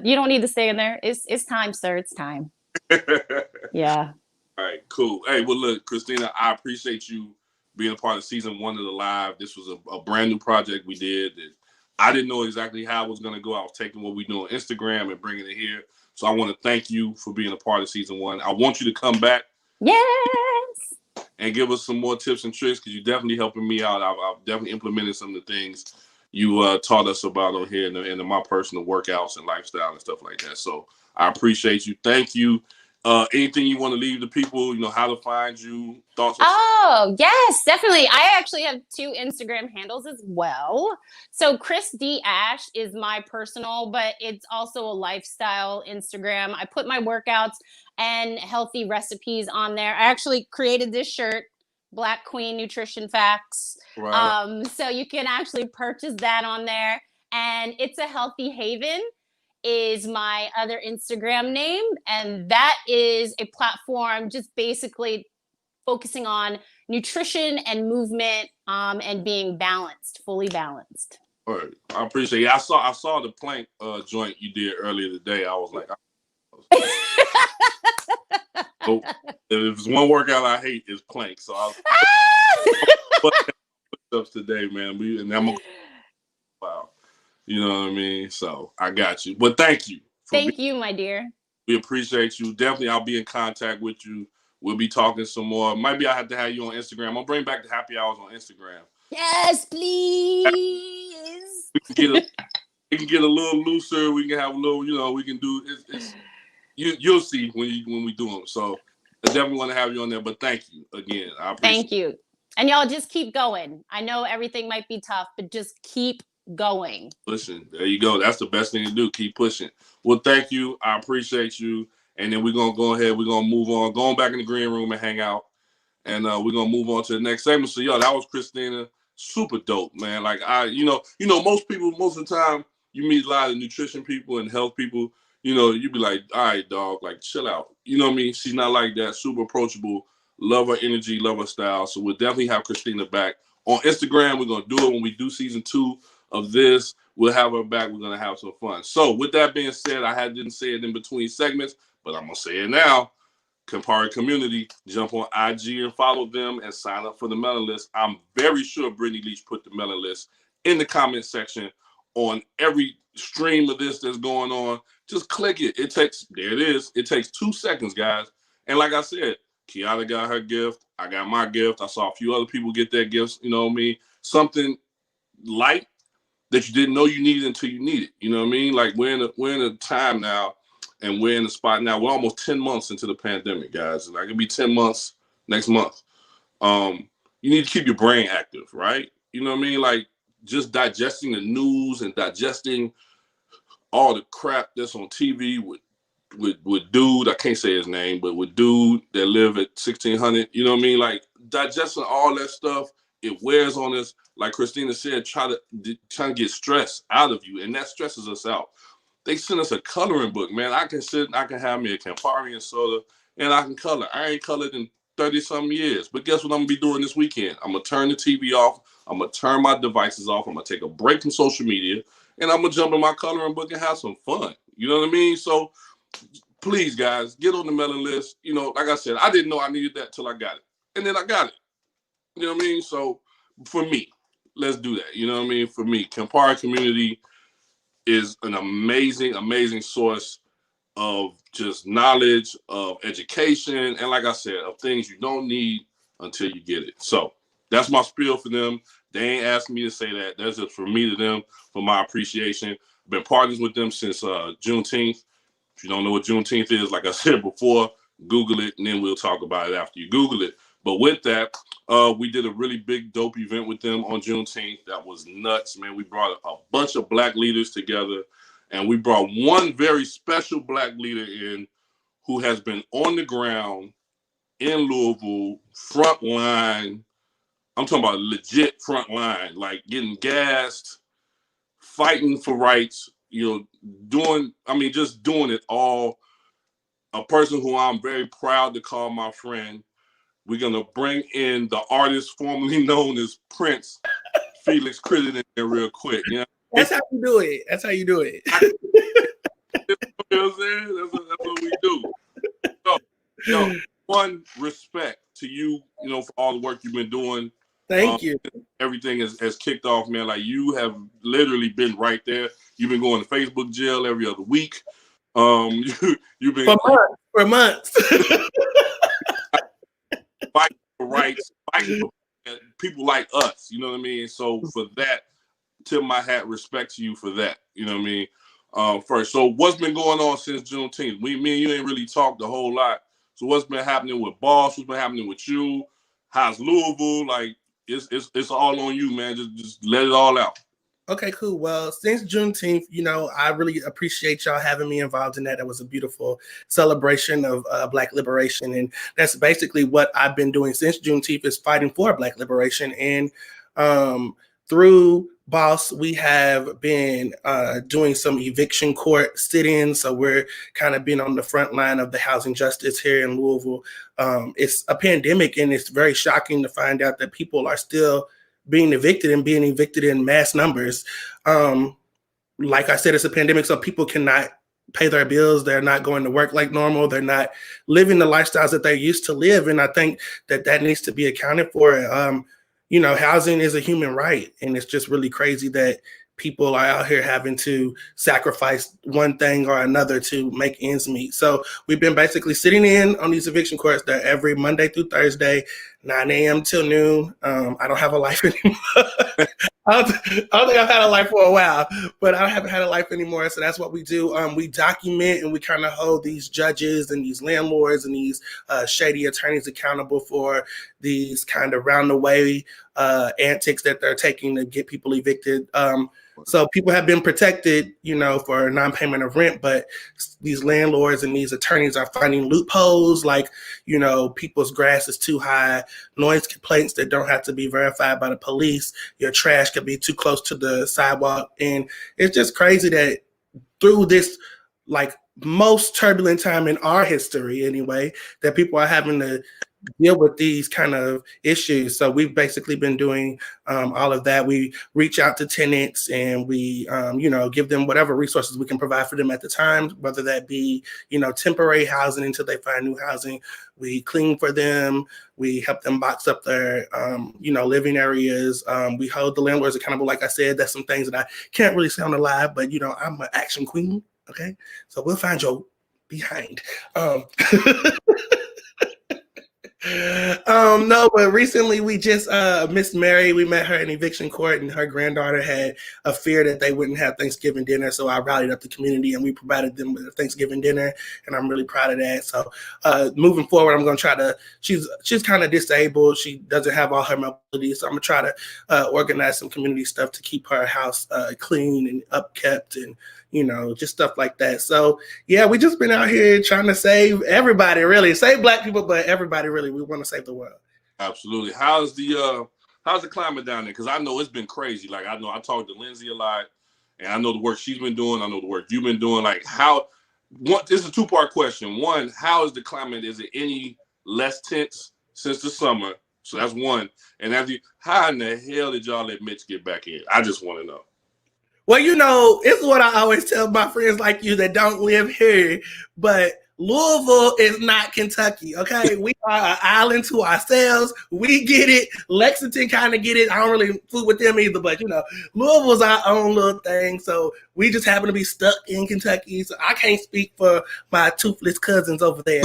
you don't need to stay in there. It's time, sir. It's time. Yeah. All right, cool. Hey, well, look, Christina, I appreciate you being a part of season 1 of the Live. This was a brand new project we did that I didn't know exactly how it was going to go. I was taking what we do on Instagram and bringing it here. So I want to thank you for being a part of season 1. I want you to come back. Yes. And give us some more tips and tricks, because you're definitely helping me out. I've definitely implemented some of the things you taught us about on here in my personal workouts and lifestyle and stuff like that. So I appreciate you. Thank you. Anything you want to leave the people, you know, how to find you, thoughts? Oh, yes, definitely. I actually have 2 Instagram handles as well. So Chris D Ashe is my personal, but it's also a lifestyle Instagram. I put my workouts and healthy recipes on there. I actually created this shirt, Black Queen Nutrition Facts. Right. So you can actually purchase that on there. And It's a Healthy Haven is my other Instagram name. And that is a platform just basically focusing on nutrition and movement and being balanced, fully balanced. All right. I appreciate it. I saw the plank joint you did earlier today. I was like, So if it's one workout I hate, it's plank. So I'll put ups today, man. And I'm wow. You know what I mean? So I got you. But thank you. Thank you, my dear. We appreciate you. Definitely, I'll be in contact with you. We'll be talking some more. Maybe I have to have you on Instagram. I'll bring back the happy hours on Instagram. Yes, please. We can get a little looser. We can have a little, we can do it's you'll see when we do them. So I definitely want to have you on there. But thank you again. I appreciate Thank you. And y'all just keep going. I know everything might be tough, but just keep going. Listen, there you go. That's the best thing to do. Keep pushing. Well, thank you. I appreciate you. And then we're going to go ahead. We're going to move on. Going back in the green room and hang out. And we're going to move on to the next segment. So, yo, that was Christina. Super dope, man. Like, most people, most of the time, you meet a lot of nutrition people and health people. You be like, all right, dog, like, chill out. You know what I mean? She's not like that. Super approachable. Love her energy, love her style. So we'll definitely have Christina back. On Instagram, we're going to do it when we do season 2 of this. We'll have her back. We're going to have some fun. So with that being said, I didn't say it in between segments, but I'm going to say it now. Campari community, jump on IG and follow them and sign up for the mailing list. I'm very sure Brittany Leach put the mailing list in the comment section on every stream of this that's going on. Just click it. There it is. It takes 2 seconds, guys. And like I said, Keyatta got her gift. I got my gift. I saw a few other people get their gifts. You know what I mean? Something light that you didn't know you needed until you need it. You know what I mean? Like we're in a time now, and we're in a spot now. We're almost 10 months into the pandemic, guys. Like it'll be 10 months next month. You need to keep your brain active, right? You know what I mean? Like just digesting the news and digesting all the crap that's on TV with dude, I can't say his name, but with dude that live at 1600, you know what I mean? Like digesting all that stuff, it wears on us. Like Christina said, trying to get stress out of you, and that stresses us out. They sent us a coloring book, man. I can have me a Campari and soda, and I can color. I ain't colored in 30-something years. But guess what I'm going to be doing this weekend? I'm going to turn the TV off. I'm going to turn my devices off. I'm going to take a break from social media, and I'm going to jump in my coloring book and have some fun. You know what I mean? So please, guys, get on the mailing list. Like I said, I didn't know I needed that till I got it. And then I got it. You know what I mean? So for me, let's do that. You know what I mean? For me, Campari community is an amazing, amazing source of just knowledge, of education, and like I said, of things you don't need until you get it. So that's my spiel for them. They ain't asking me to say that. That's just for me to them, for my appreciation. I've been partners with them since Juneteenth. If you don't know what Juneteenth is, like I said before, Google it, and then we'll talk about it after you Google it. But with that, we did a really big, dope event with them on Juneteenth. That was nuts, man. We brought a bunch of Black leaders together, and we brought one very special Black leader in who has been on the ground in Louisville, front line. I'm talking about legit front line, like getting gassed, fighting for rights, just doing it all. A person who I'm very proud to call my friend. We're going to bring in the artist formerly known as Prince, Felix Crittenden, real quick. You know? That's how you do it. That's how you do it. You know what I'm saying? That's what we do. So, one, respect to you, for all the work you've been doing. Thank you. Everything has kicked off, man. Like, you have literally been right there. You've been going to Facebook jail every other week. You've been... For months. Fighting for rights, fighting for people like us, you know what I mean? So for that, tip my hat, respect to you for that, you know what I mean? First, so what's been going on since Juneteenth? Me and you ain't really talked a whole lot. So what's been happening with Boss? What's been happening with you? How's Louisville? Like, it's all on you, man. Just let it all out. Okay, cool. Well, since Juneteenth, I really appreciate y'all having me involved in that. That was a beautiful celebration of Black liberation. And that's basically what I've been doing since Juneteenth, is fighting for Black liberation. And through Boss, we have been doing some eviction court sit-ins. So we're kind of been on the front line of the housing justice here in Louisville. It's a pandemic, and it's very shocking to find out that people are still being evicted in mass numbers. Like I said, it's a pandemic, so people cannot pay their bills. They're not going to work like normal. They're not living the lifestyles that they used to live. And I think that needs to be accounted for. Housing is a human right. And it's just really crazy that people are out here having to sacrifice one thing or another to make ends meet. So we've been basically sitting in on these eviction courts that every Monday through Thursday, 9 a.m. till noon. I don't have a life anymore. I don't think I've had a life for a while, but I haven't had a life anymore. So that's what we do. We document and we kind of hold these judges and these landlords and these shady attorneys accountable for these kind of round the way antics that they're taking to get people evicted. So people have been protected, for non-payment of rent, but these landlords and these attorneys are finding loopholes like, people's grass is too high, noise complaints that don't have to be verified by the police, your trash could be too close to the sidewalk. And it's just crazy that through this, like, most turbulent time in our history anyway, that people are having to deal with these kind of issues. So we've basically been doing all of that. We reach out to tenants and we, give them whatever resources we can provide for them at the time, whether that be, temporary housing until they find new housing. We clean for them. We help them box up their, living areas. We hold the landlords accountable. Like I said, that's some things that I can't really say on the live, but, I'm an action queen. Okay. So we'll find your behind. No, but recently we just Miss Mary, we met her in eviction court, and her granddaughter had a fear that they wouldn't have Thanksgiving dinner. So I rallied up the community and we provided them with a Thanksgiving dinner, and I'm really proud of that. So moving forward, I'm gonna try to. She's kind of disabled. She doesn't have all her mobility, so I'm gonna try to organize some community stuff to keep her house clean and upkept, and just stuff like that. So yeah, we just been out here trying to save everybody, really save Black people, but everybody really. We want to save the world. Absolutely. How's the climate down there? Because I know it's been crazy. Like, I know I talked to Lindsay a lot, and I know the work she's been doing. I know the work you've been doing. Like, this is a two-part question. One, how is the climate? Is it any less tense since the summer? So that's one. And how in the hell did y'all let Mitch get back in? I just want to know. Well, it's what I always tell my friends like you that don't live here, but Louisville is not Kentucky, okay? We are an island to ourselves. We get it. Lexington kind of get it. I don't really fool with them either, but, Louisville's our own little thing, so we just happen to be stuck in Kentucky, so I can't speak for my toothless cousins over there.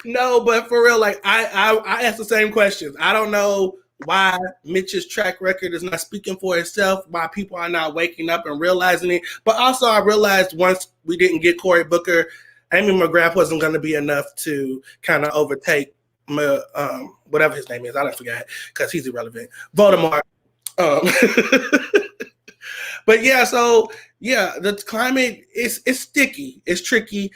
No, but for real, like, I ask the same questions. I don't know why Mitch's track record is not speaking for itself, why people are not waking up and realizing it. But also I realized once we didn't get Cory Booker, Amy McGrath wasn't going to be enough to kind of overtake whatever his name is. I don't forget because he's irrelevant. Voldemort. But yeah, so yeah, the climate is sticky. It's tricky.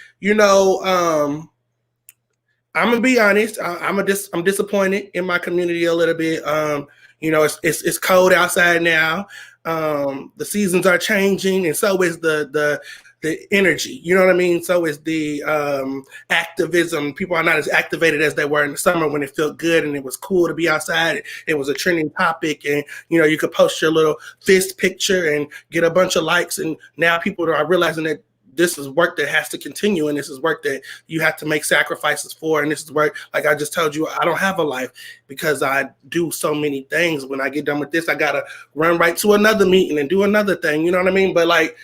I'm gonna be honest. I'm disappointed in my community a little bit. It's cold outside now. The seasons are changing, and so is the energy. You know what I mean? So is the activism. People are not as activated as they were in the summer when it felt good and it was cool to be outside. It was a trending topic, and you could post your little fist picture and get a bunch of likes. And now people are realizing that this is work that has to continue, and this is work that you have to make sacrifices for, and this is work, like I just told you, I don't have a life because I do so many things. When I get done with this, I gotta run right to another meeting and do another thing, you know what I mean? But like,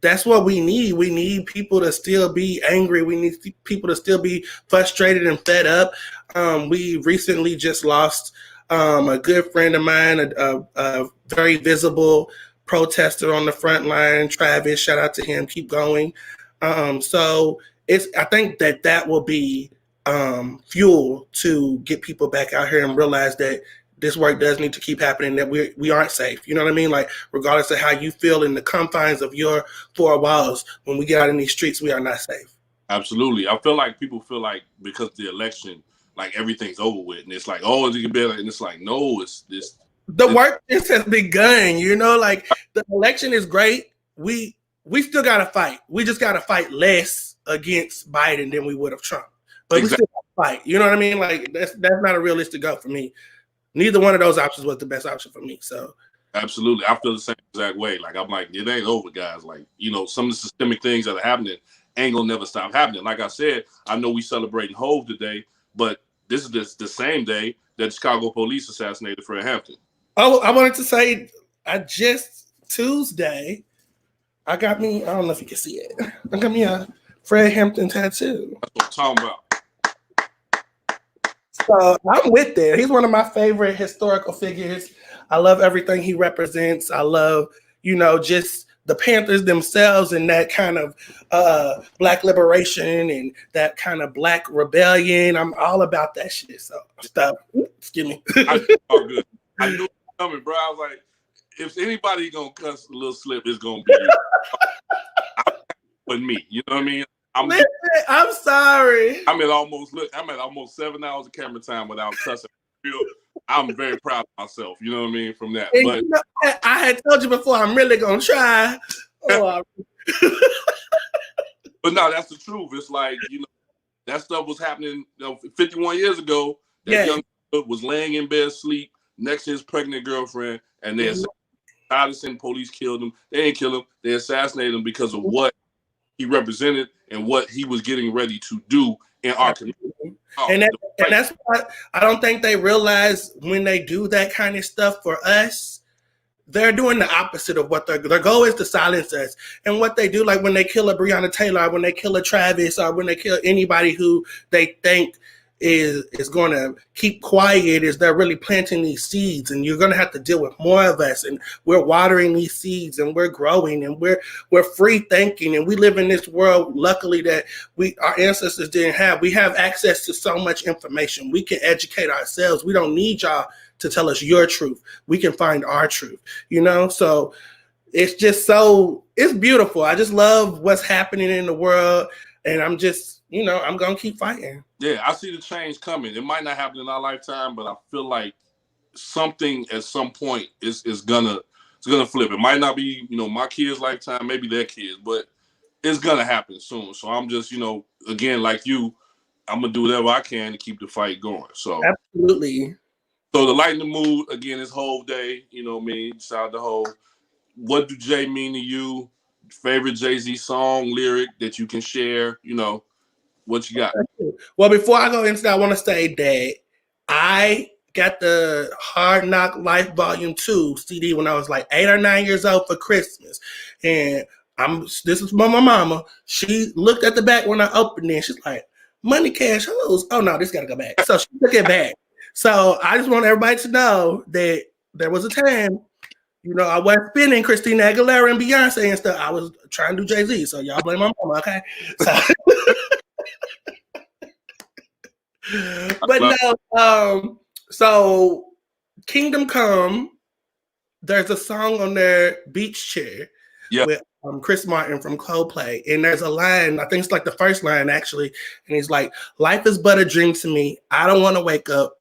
that's what we need. We need people to still be angry. We need people to still be frustrated and fed up. We recently just lost a good friend of mine, a very visible protester on the front line, Travis. Shout out to him. Keep going. So I think that will be fuel to get people back out here and realize that this work does need to keep happening, that we aren't safe. You know what I mean? Like, regardless of how you feel in the confines of your four walls, when we get out in these streets, we are not safe. Absolutely. I feel like people feel like because of the election, like everything's over with. And it's like, oh, it's better. And it's like, no, it's this. The work just has begun, like the election is great. We still got to fight. We just got to fight less against Biden than we would have Trump. But we still got to fight. You know what I mean? Like, that's not a realistic goal for me. Neither one of those options was the best option for me. So Absolutely. I feel the same exact way. Like, I'm like, it ain't over, guys. Like, some of the systemic things that are happening ain't gonna never stop happening. Like I said, I know we celebrating Hove today, but this is the same day that Chicago police assassinated Fred Hampton. Oh, I wanted to say, Tuesday, I don't know if you can see it. I got me a Fred Hampton tattoo. That's what I'm talking about. So I'm with it. He's one of my favorite historical figures. I love everything he represents. I love, just the Panthers themselves and that kind of Black liberation and that kind of Black rebellion. I'm all about that shit. So stuff. Excuse me. All good. I knew it was coming, bro. I was like, if anybody gonna cuss a little slip, it's gonna be you. But me, you know what I mean? I'm sorry. I'm at almost 7 hours of camera time without cussing. I'm very proud of myself. You know what I mean? From that, and but I had told you before. I'm really gonna try. Oh. But no, that's the truth. It's like that stuff was happening. 51 years ago. That young was laying in bed asleep next to his pregnant girlfriend, and they assassinated. Police killed him. They didn't kill him. They assassinated him because of what he represented and what he was getting ready to do in our community. And that's why I don't think they realize when they do that kind of stuff for us, they're doing the opposite of what their goal is to silence us. And what they do, like when they kill a Breonna Taylor, or when they kill a Travis, or when they kill anybody who they think is going to keep quiet, is they're really planting these seeds, and you're going to have to deal with more of us, and we're watering these seeds, and we're growing, and we're free thinking, and we live in this world, luckily, that our ancestors didn't have. We have access to so much information. We can educate ourselves. We don't need y'all to tell us your truth. We can find our truth, so it's just it's beautiful. I just love what's happening in the world, and I'm just I'm gonna keep fighting. Yeah, I see the change coming. It might not happen in our lifetime, but I feel like something at some point is gonna flip. It might not be my kids' lifetime, maybe their kids, but it's gonna happen soon. So I'm just again, like you, I'm gonna do whatever I can to keep the fight going. So absolutely. So the lighten the mood again is Hove Day. Shout out to Hove. What do Jay mean to you? Favorite Jay-Z song, lyric that you can share? What you got? Well, before I go into that, I want to say that I got the Hard Knock Life Volume 2 CD when I was like 8 or 9 years old for Christmas. And this is my mama. She looked at the back when I opened it. She's like, money, cash, hoes. Oh, no, this got to go back. So she took it back. So I just want everybody to know that there was a time, I wasn't spinning Christina Aguilera and Beyonce and stuff. I was trying to do Jay-Z. So y'all blame my mama, okay? So but no, so Kingdom Come, there's a song on there, Beach Chair, with Chris Martin from Coldplay. And there's a line, I think it's like the first line actually, and he's like, life is but a dream to me. I don't want to wake up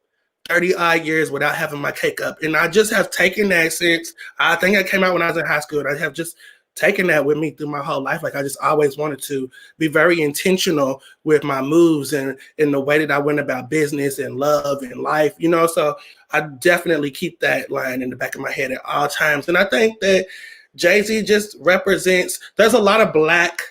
30 odd years without having my cake up. And I just have taken that since, I think it came out when I was in high school, and I have just taken that with me through my whole life. Like I just always wanted to be very intentional with my moves and in the way that I went about business and love and life, so I definitely keep that line in the back of my head at all times. And I think that Jay-Z just represents, there's a lot of Black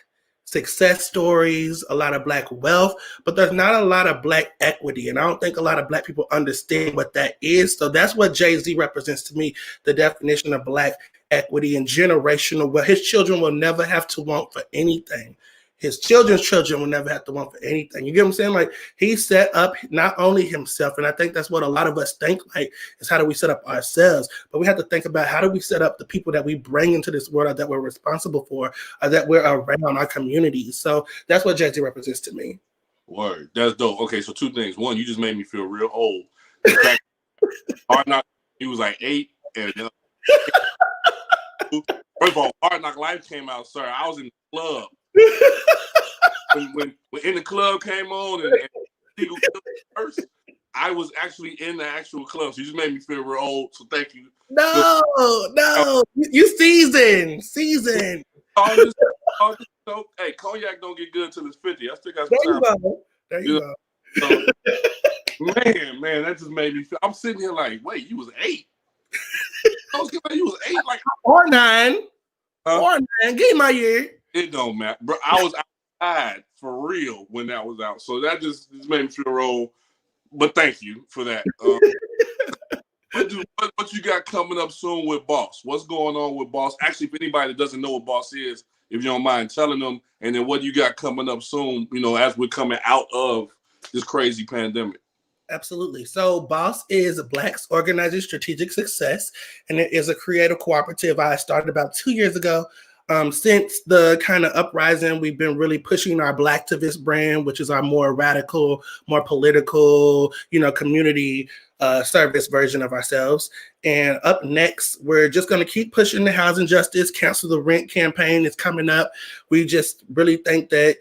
success stories, a lot of Black wealth, but there's not a lot of Black equity. And I don't think a lot of Black people understand what that is. So that's what Jay-Z represents to me, the definition of Black equity and generational wealth. His children will never have to want for anything. His children's children will never have to want for anything. You get what I'm saying? Like he set up not only himself, and I think that's what a lot of us think like, is how do we set up ourselves? But we have to think about how do we set up the people that we bring into this world, or that we're responsible for, or that we're around our communities. So that's what Jay-Z represents to me. Word. That's dope. Okay, so two things. One, you just made me feel real old. In fact, Hard Knock, he was like 8, and first of all, Hard Knock Life came out, sir. I was in the club. when In the Club came on and Eagle first, I was actually in the actual club. So you just made me feel real old. So thank you. No, you seasoned. Hey, cognac don't get good until it's 50. I still got some time. There you go. So, man, that just made me feel. I'm sitting here like, wait, you was 8. You was 8, like or 9. huh? Or 9. Give me my year. It don't matter, bro. I was outside for real when that was out, so that just made me feel roll. But thank you for that. What you got coming up soon with Boss? What's going on with Boss? Actually, if anybody that doesn't know what Boss is, if you don't mind telling them, and then what you got coming up soon, as we're coming out of this crazy pandemic. Absolutely. So Boss is Blacks Organizing Strategic Success, and it is a creative cooperative I started about 2 years ago. Since the kind of uprising, we've been really pushing our Blacktivist brand, which is our more radical, more political, community service version of ourselves. And up next, we're just going to keep pushing the housing justice, cancel the rent campaign is coming up. We just really think that,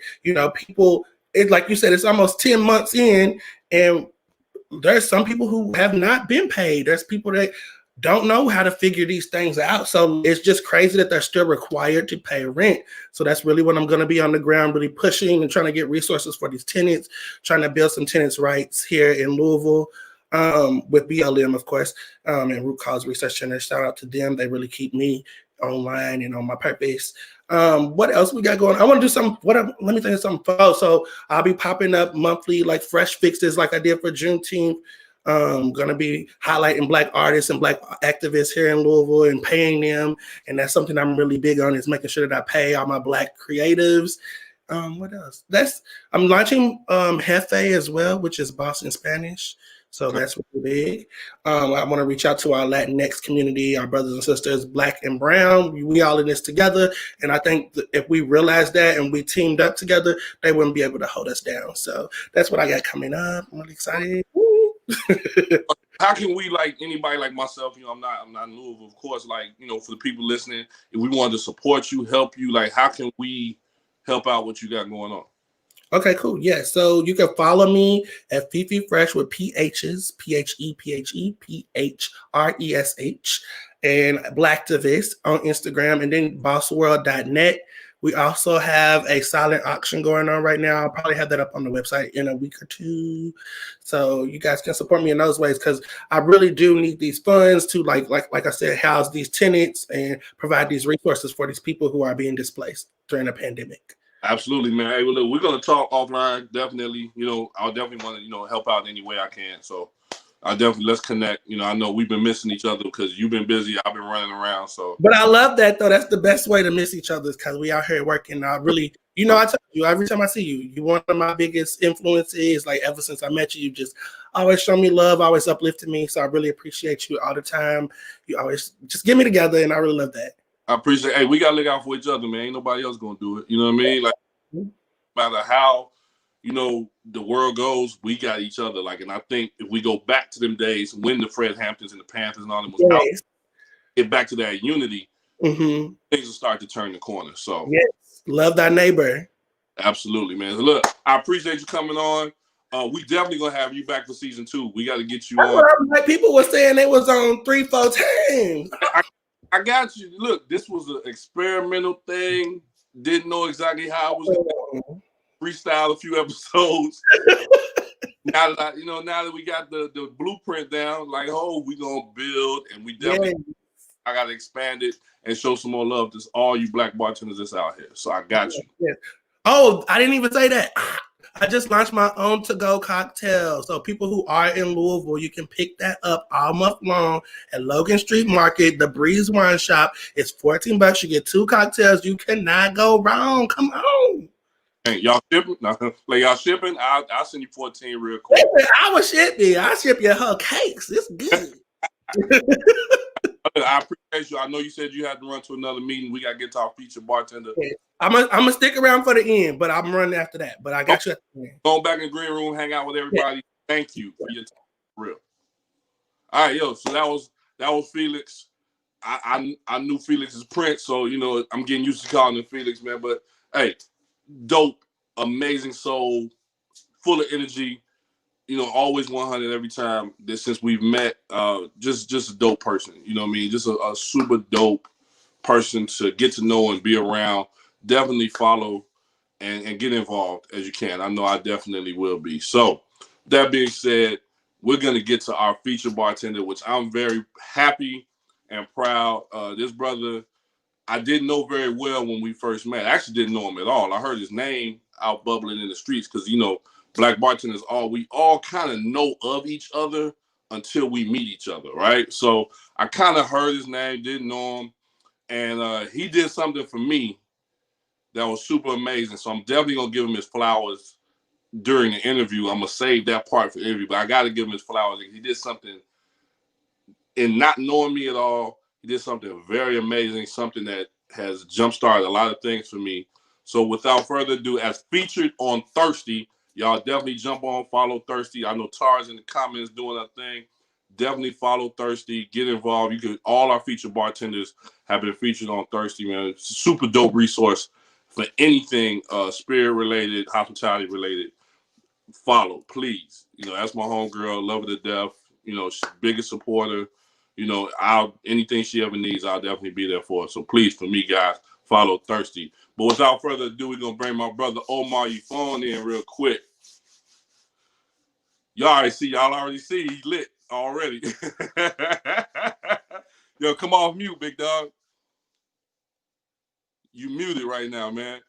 people, like you said, it's almost 10 months in, and there's some people who have not been paid. There's people that don't know how to figure these things out. So it's just crazy that they're still required to pay rent. So that's really what I'm going to be on the ground, really pushing and trying to get resources for these tenants, trying to build some tenants' rights here in Louisville with BLM, of course, and Root Cause Research Center. Shout out to them. They really keep me online and on my purpose. What else we got going? I want to do some. Let me think of something. So I'll be popping up monthly, like fresh fixes, like I did for Juneteenth. Gonna be highlighting Black artists and Black activists here in Louisville and paying them, and that's something I'm really big on, is making sure that I pay all my Black creatives. What else? I'm launching Jefe as well, which is Boston Spanish. So that's really big. I want to reach out to our Latinx community, our brothers and sisters, Black and Brown. We all in this together. And I think that if we realized that and we teamed up together, they wouldn't be able to hold us down. So that's what I got coming up. I'm really excited. How can we, like anybody like myself, I'm not in Louisville, of course, like, for the people listening, if we wanted to support you, help you, like, how can we help out what you got going on? Okay, cool. Yeah, so you can follow me at Fifi Fresh with PHs, PHEPHEPHRESH, and Blacktivist on Instagram, and then bossworld.net. We also have a silent auction going on right now. I'll probably have that up on the website in a week or two. So you guys can support me in those ways, because I really do need these funds to, like I said, house these tenants and provide these resources for these people who are being displaced during the pandemic. Absolutely, man. Hey, well, look, we're gonna talk offline. Definitely, I'll definitely want to, help out any way I can. So, let's connect. I know we've been missing each other because you've been busy. I've been running around. So, but I love that though. That's the best way to miss each other, because we out here working. I really, I tell you every time I see you, you're one of my biggest influences. Like ever since I met you, you just always show me love, always uplifted me. So I really appreciate you all the time. You always just get me together, and I really love that. I appreciate. Hey, we gotta look out for each other, man. Ain't nobody else gonna do it. You know what I mean? Like, no matter how, the world goes, we got each other. Like, and I think if we go back to them days when the Fred Hamptons and the Panthers and all them was out, get back to that unity, things will start to turn the corner. So, yes, love thy neighbor. Absolutely, man. So look, I appreciate you coming on. We definitely gonna have you back for season 2. We got to get you on. Like people were saying they was on 3-4 times. I got you. Look, this was an experimental thing. Didn't know exactly how I was gonna freestyle a few episodes. now that we got the blueprint down, like, we gonna build, and we definitely I gotta expand it and show some more love to all you Black bartenders that's out here. So I got you. Yeah. Oh, I didn't even say that. I just launched my own to-go cocktail. So people who are in Louisville, you can pick that up all month long at Logan Street Market, the Breeze Wine Shop. It's $14. You get 2 cocktails. You cannot go wrong. Come on. Hey, y'all shipping? Y'all shipping? I'll send you 14 real quick. I will ship you. I'll ship you her cakes. It's good. I appreciate you. I know you said you had to run to another meeting. We got to get to our featured bartender. I'm gonna stick around for the end, but I'm running after that. But I got you at the end. Go back in the green room, hang out with everybody. Yeah. Thank you for your time. Real. All right, so that was Felix. I knew Felix's Prince, so I'm getting used to calling him Felix, man. But hey, dope, amazing soul, full of energy. Always 100 every time that since we've met. Just a dope person. You know what I mean? Just a super dope person to get to know and be around. Definitely follow and get involved as you can. I know I definitely will be. So that being said, we're going to get to our featured bartender, which I'm very happy and proud. This brother, I didn't know very well when we first met. I actually didn't know him at all. I heard his name out bubbling in the streets because, you know, black bartenders, we all kind of know of each other until we meet each other, right? So I kind of heard his name, didn't know him, and he did something for me that was super amazing. So I'm definitely going to give him his flowers during the interview. I'm going to save that part for interview, but I got to give him his flowers. He did something in not knowing me at all. He did something very amazing, something that has jump-started a lot of things for me. So without further ado, as featured on Thirsty, y'all definitely jump on, follow Thirsty. I know Tara's in the comments doing her thing. Definitely follow Thirsty, get involved. All our featured bartenders have been featured on Thirsty, man. It's a super dope resource for anything spirit related, hospitality related. Follow, please. You know, that's my homegirl, love her to death. You know, biggest supporter. You know, anything she ever needs, I'll definitely be there for her. So please, for me, guys, follow Thirsty. But without further ado, we're gonna bring my brother Omar YeeFoon in real quick. Y'all already see he lit already. Yo, come off mute, big dog. You muted right now, man.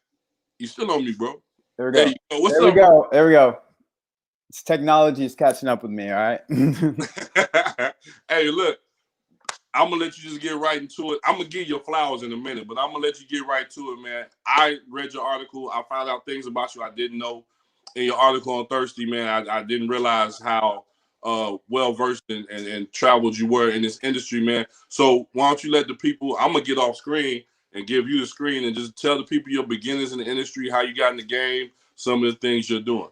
You still on mute, bro. There we go. Hey, what's there up? we go. There we go. This technology is catching up with me, all right? Hey, look, I'm going to let you just get right into it. I'm going to give you flowers in a minute, but I'm going to let you get right to it, man. I read your article. I found out things about you I didn't know in your article on Thirsty, man. I didn't realize how well-versed and traveled you were in this industry, man. So why don't you let the people, I'm going to get off screen and give you the screen and just tell the people your beginnings in the industry, how you got in the game, some of the things you're doing.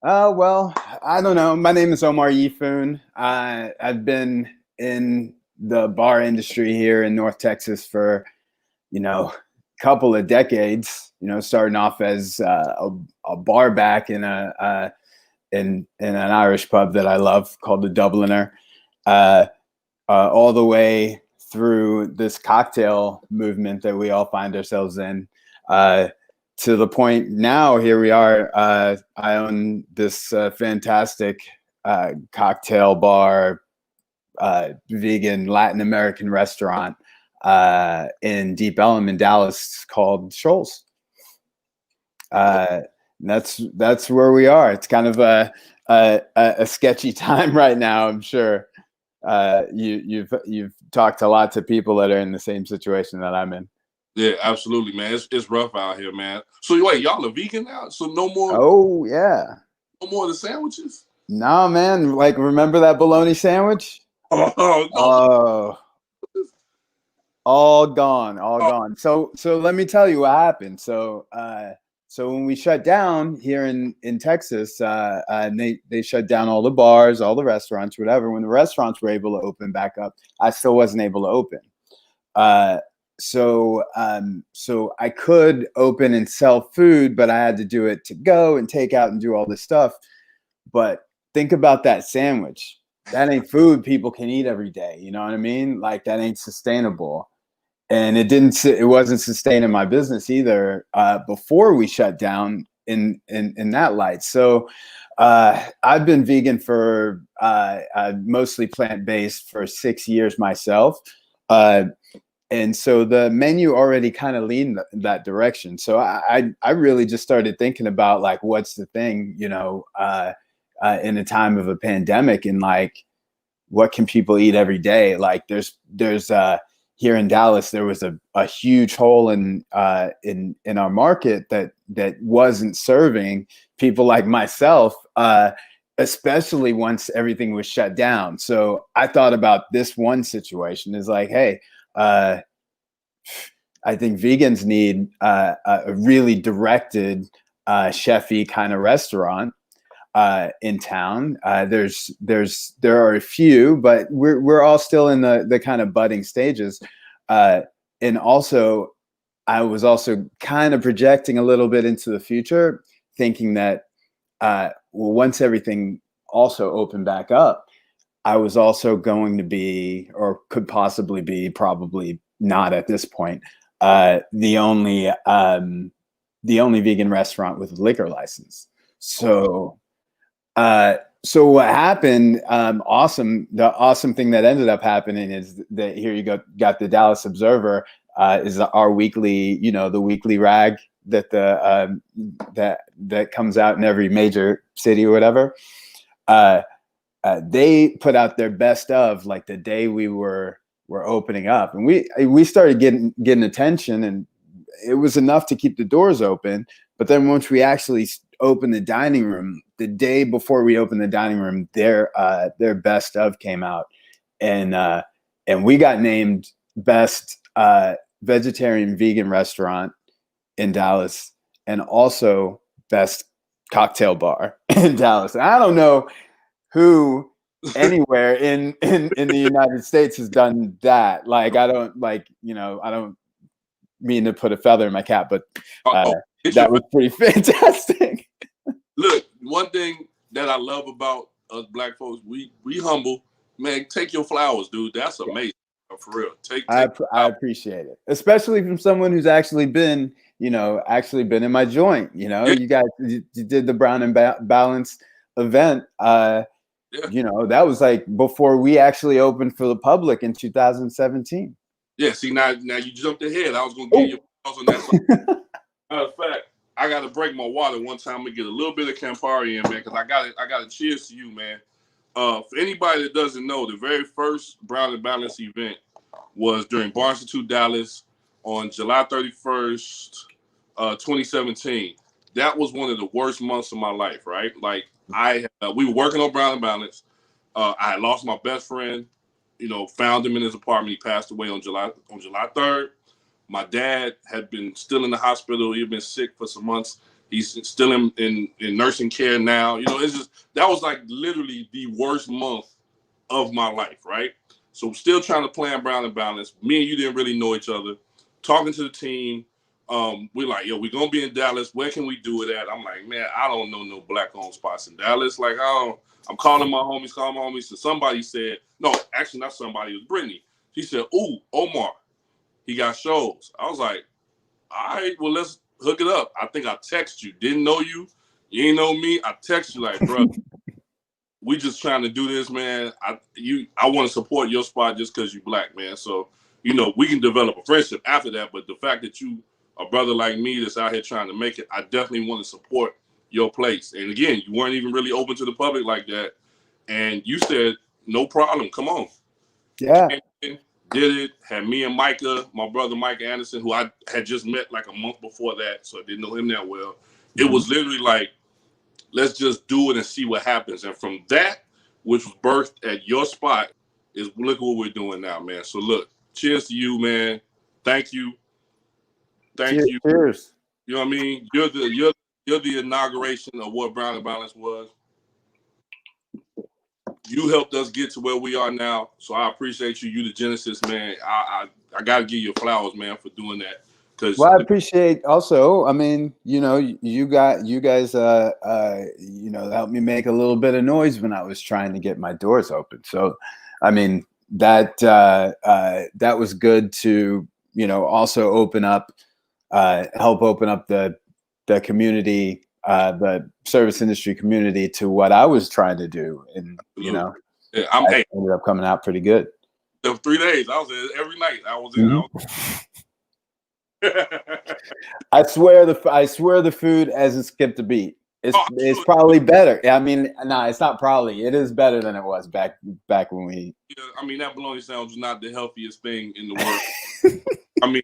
Well, I don't know. My name is Omar YeeFoon. I've been in the bar industry here in North Texas for, a couple of decades, starting off as a bar back in in an Irish pub that I love called the Dubliner, all the way through this cocktail movement that we all find ourselves in, to the point now, here we are. I own this fantastic cocktail bar, vegan Latin American restaurant in Deep Ellum in Dallas called Shoals. That's where we are. It's kind of a sketchy time right now, I'm sure. You've talked a lot to people that are in the same situation that I'm in. Yeah, absolutely, man. It's rough out here, man. So wait, y'all are vegan now? So no more? Oh yeah. No more of the sandwiches? No, man. Like, remember that bologna sandwich? Oh no. Oh, all gone. So let me tell you what happened. So when we shut down here in Texas, they shut down all the bars, all the restaurants, whatever. When the restaurants were able to open back up, I still wasn't able to open. So I could open and sell food, but I had to do it to go and take out and do all this stuff. But think about that sandwich. That ain't food people can eat every day. You know what I mean? Like, that ain't sustainable. And it wasn't sustaining my business either before we shut down in that light. So I've been vegan for mostly plant-based for 6 years myself. And so the menu already kind of leaned that direction. So I really just started thinking about, like, what's the thing, in a time of a pandemic, and like, what can people eat every day? Like, there's here in Dallas, there was a huge hole in our market that wasn't serving people like myself, especially once everything was shut down. So I thought about this one situation is like, hey, I think vegans need a really directed chef-y kind of restaurant in town. There are a few, but we're all still in the kind of budding stages. And also, I was also kind of projecting a little bit into the future, thinking that once everything also opened back up, I was also going to be, or could possibly be, probably not at this point, the only vegan restaurant with a liquor license. So So what happened? Awesome. The awesome thing that ended up happening is that here you got the Dallas Observer is our weekly, the weekly rag that that comes out in every major city or whatever. They put out their best of like the day we were opening up, and we started getting attention, and it was enough to keep the doors open. But then once we actually opened the dining room, the day before we opened the dining room, their best of came out, and we got named best vegetarian vegan restaurant in Dallas, and also best cocktail bar in Dallas. And I don't know who anywhere in the United States has done that. Like, I don't mean to put a feather in my cap, but that was pretty fantastic. Look, one thing that I love about us black folks, we humble. Man, take your flowers, dude. That's amazing. For real. I appreciate it. Especially from someone who's actually been in my joint. Yeah. You guys you did the Brown and Balance event. Yeah. That was like before we actually opened for the public in 2017. Yeah, see, now you jumped ahead. I was going to give you flowers on that song. Matter of fact, I got to break my water one time and get a little bit of Campari in, man, because I got to cheers to you, man. For anybody that doesn't know, the very first Brown and Balance event was during Barnes & 2 Dallas on July 31st, 2017. That was one of the worst months of my life, right? Like, we were working on Brown and Balance. I had lost my best friend. Found him in his apartment. He passed away on July 3rd. My dad had been still in the hospital. He had been sick for some months. He's still in nursing care now. That was like literally the worst month of my life, right? So still trying to plan Brown and Balance. Me and you didn't really know each other. Talking to the team, we're like, yo, we're going to be in Dallas. Where can we do it at? I'm like, man, I don't know no black-owned spots in Dallas. Like, I'm calling my homies. So somebody said, no, actually not somebody, it was Brittany. She said, ooh, Omar, he got shows. I was like, all right, well, let's hook it up. I think I text you. Didn't know you. You ain't know me. I text you like, bro, we just trying to do this, man. I want to support your spot just because you black, man. So, we can develop a friendship after that. But the fact that you a brother like me that's out here trying to make it, I definitely want to support your place. And again, you weren't even really open to the public like that. And you said, no problem. Come on. Yeah. Did it, had me and Micah, my brother Micah Anderson, who I had just met like a month before that, so I didn't know him that well. It was literally like, let's just do it and see what happens. And from that, which was birthed at your spot, is look at what we're doing now, man. So look, cheers to you, man. Thank you. Thank you. Cheers. You know what I mean? You're the inauguration of what Brown and Balance was. You helped us get to where we are now, so I appreciate you. You the genesis, man. I gotta give you flowers, man, for doing that. Well, I appreciate also. I mean, you guys helped me make a little bit of noise when I was trying to get my doors open. So, I mean, that was good to also open up, help open up the community, the service industry community to what I was trying to do, and yeah, I ended up coming out pretty good. 3 days, I was there every night. I was in. I swear the food hasn't skipped a beat. It's probably better. I mean, no, it's not probably. It is better than it was back when we. Yeah, I mean, that bologna sandwich was not the healthiest thing in the world. I mean,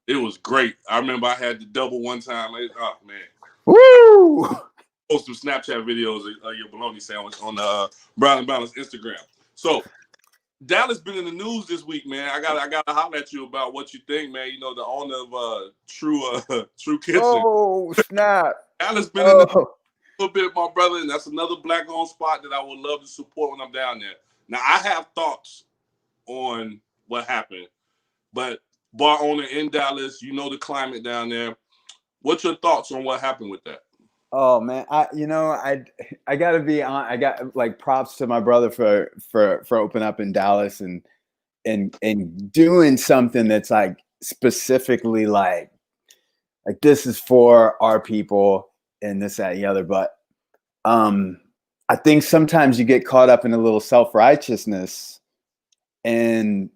it was great. I remember I had the double one time. Oh man. Woo! Post some Snapchat videos of your bologna sandwich on the Brown and Balance Instagram. So Dallas been in the news this week, man. I gotta holler at you about what you think, man. The owner of True Kitchen. Oh snap! Dallas been in the news a little bit, my brother, and that's another black-owned spot that I would love to support when I'm down there. Now I have thoughts on what happened, but bar owner in Dallas, the climate down there. What's your thoughts on what happened with that? Oh man, I gotta be on. I got like props to my brother for opening up in Dallas and doing something that's like specifically like this is for our people and this, that, and the other. But I I think sometimes you get caught up in a little self-righteousness, and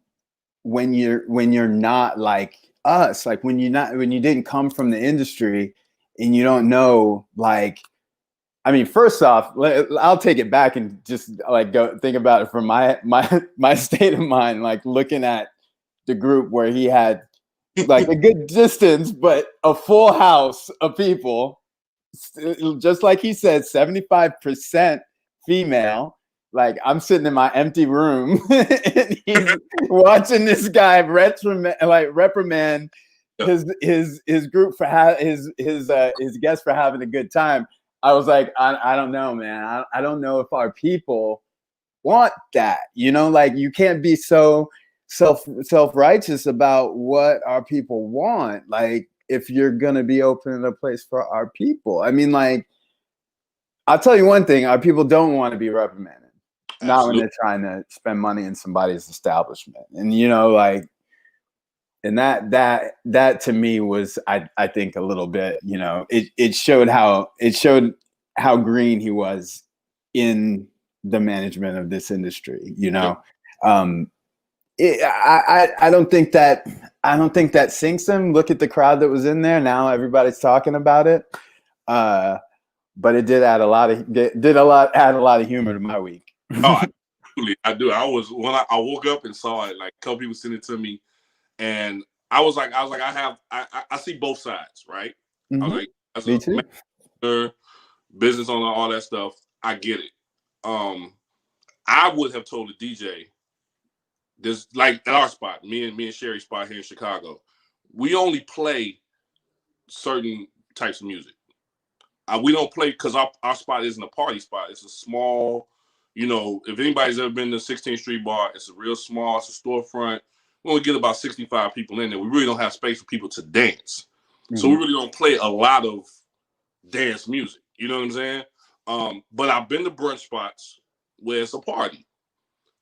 when you're not like us, like when you didn't come from the industry and you don't know, like, I mean, first off, I'll take it back and just like go think about it from my state of mind, like looking at the group where he had like a good distance, but a full house of people, just like he said, 75% female. Like I'm sitting in my empty room and he's watching this guy reprimand his group for his guests for having a good time. I was like, I don't know, man. I don't know if our people want that. You know, like you can't be so self-righteous about what our people want. Like if you're gonna be opening a place for our people. I mean, like, I'll tell you one thing, our people don't want to be reprimanded. Absolutely. Not when they're trying to spend money in somebody's establishment. And you know, like, and that to me was, I think a little bit, you know, it showed how green he was in the management of this industry, you know. I don't think that sinks him. Look at the crowd that was in there. Now everybody's talking about it. But it did add a lot of humor to my week. Oh, I do. I woke up and saw it, like a couple people sent it to me, and I was like, I see both sides, right? Mm-hmm. I was like, as me too. Manager, business owner, all that stuff. I get it. I would have told the DJ this, like at our spot, me and Sherry's spot here in Chicago, we only play certain types of music. We don't play because our spot isn't a party spot. It's a small, you know, if anybody's ever been to 16th Street Bar, it's a real small, it's a storefront. We only get about 65 people in there. We really don't have space for people to dance. Mm-hmm. So we really don't play a lot of dance music. You know what I'm saying? But I've been to brunch spots where it's a party.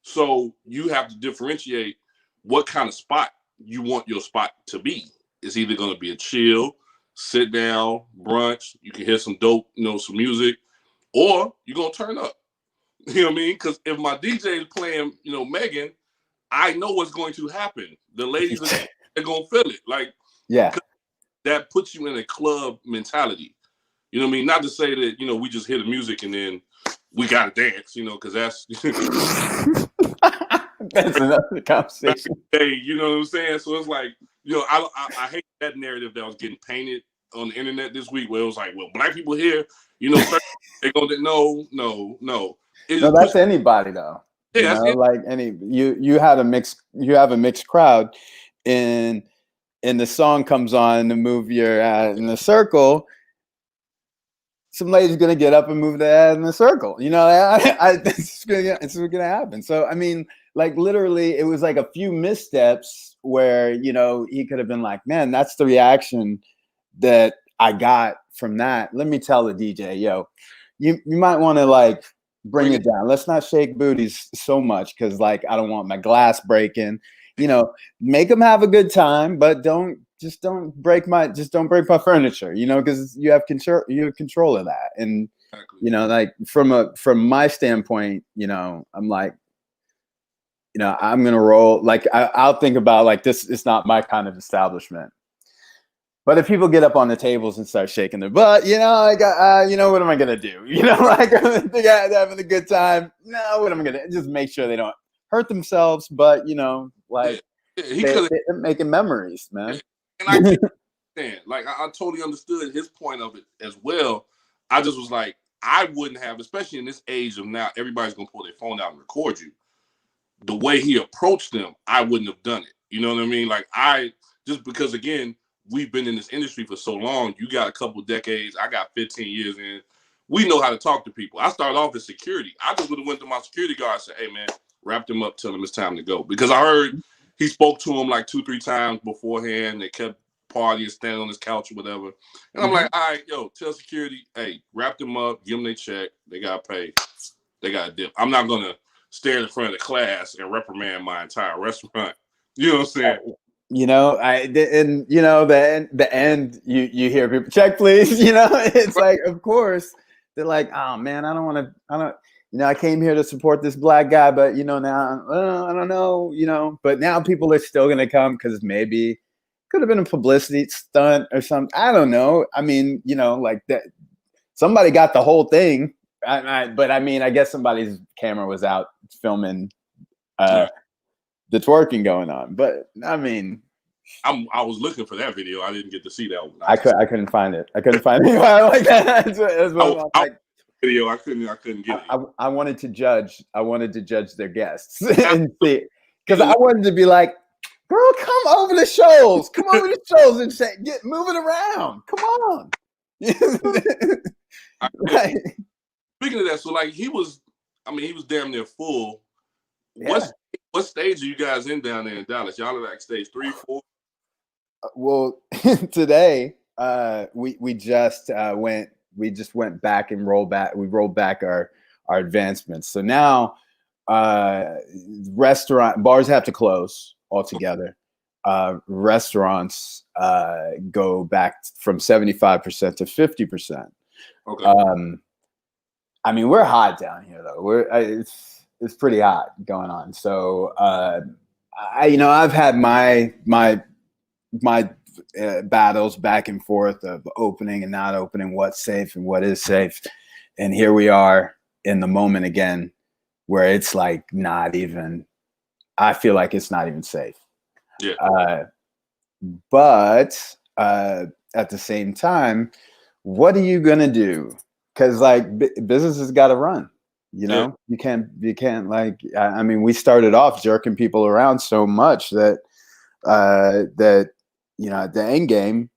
So you have to differentiate what kind of spot you want your spot to be. It's either going to be a chill, sit down, brunch. You can hear some dope, you know, some music, or you're going to turn up. You know what I mean? Because if my DJ is playing, you know, Megan, I know what's going to happen. The ladies are going to feel it. Like, yeah, that puts you in a club mentality. You know what I mean? Not to say that, you know, we just hear the music and then we got to dance, you know, because that's... that's another conversation. Hey, you know what I'm saying? So it's like, you know, I hate that narrative that was getting painted on the internet this week where it was like, well, black people here, you know, they're going to... No. No, that's anybody, though. Yeah, you know, like you have a mixed crowd, and the song comes on to move your ad in the circle. Some lady's gonna get up and move the ad in the circle. You know, it's gonna happen. So I mean, like literally, it was like a few missteps where, you know, he could have been like, man, that's the reaction that I got from that. Let me tell the DJ, yo, you might want to like bring it down. Let's not shake booties so much because like I don't want my glass breaking. You know, make them have a good time, but don't break my furniture. You know, because you have control of that. And exactly. You know, like from my standpoint, you know, I'm like, you know, I'm gonna roll. Like I'll think about like this is not my kind of establishment. But if people get up on the tables and start shaking their butt, you know, like, you know, what am I going to do? You know, like, they're having a good time. No, what am I going to do? Just make sure they don't hurt themselves. But, you know, like, they're making memories, man. And I can't understand. Like, I totally understood his point of it as well. I just was like, I wouldn't have, especially in this age of now, everybody's going to pull their phone out and record you. The way he approached them, I wouldn't have done it. You know what I mean? Like, just because, again, we've been in this industry for so long. You got a couple decades. I got 15 years in. We know how to talk to people. I started off as security. I just would have went to my security guard and said, hey, man, wrap them up, tell them it's time to go. Because I heard he spoke to him like 2-3 times beforehand. They kept partying, standing on his couch or whatever. And I'm like, all right, yo, tell security, hey, wrap them up, give them their check. They got to pay. They got to dip. I'm not going to stand in front of the class and reprimand my entire restaurant. You know what I'm saying? You know, and you know, the end, you hear people check, please. You know, it's like, of course, they're like, oh man, I don't, I came here to support this black guy, but now I don't know, but now people are still going to come because maybe could have been a publicity stunt or something. I don't know. I mean, like that, somebody got the whole thing. But I mean, I guess somebody's camera was out filming the twerking going on. But I mean, I was looking for that video. I didn't get to see that one. I couldn't find it. I couldn't find it like that. That's what I'm like. Video. I couldn't get it. I wanted to judge. I wanted to judge their guests and see, because I wanted to be like, girl, come over the shows. Come over the shows and say, move it around. Come on. Right. Speaking of that, so like he was damn near full. Yeah. What stage are you guys in down there in Dallas? Y'all are like stage 3, 4? Well, today we just went back and rolled back our advancements. So now bars have to close altogether. Restaurants go back from 75% to 50%. Okay. I mean, we're hot down here though. It's pretty hot going on. So I've had my battles back and forth of opening and not opening, what's safe and what is safe. And here we are in the moment again, where it's like I feel like it's not even safe. Yeah. But at the same time, what are you going to do? Because like business has got to run, Yeah. You can't like, I mean, we started off jerking people around so much that at the end game,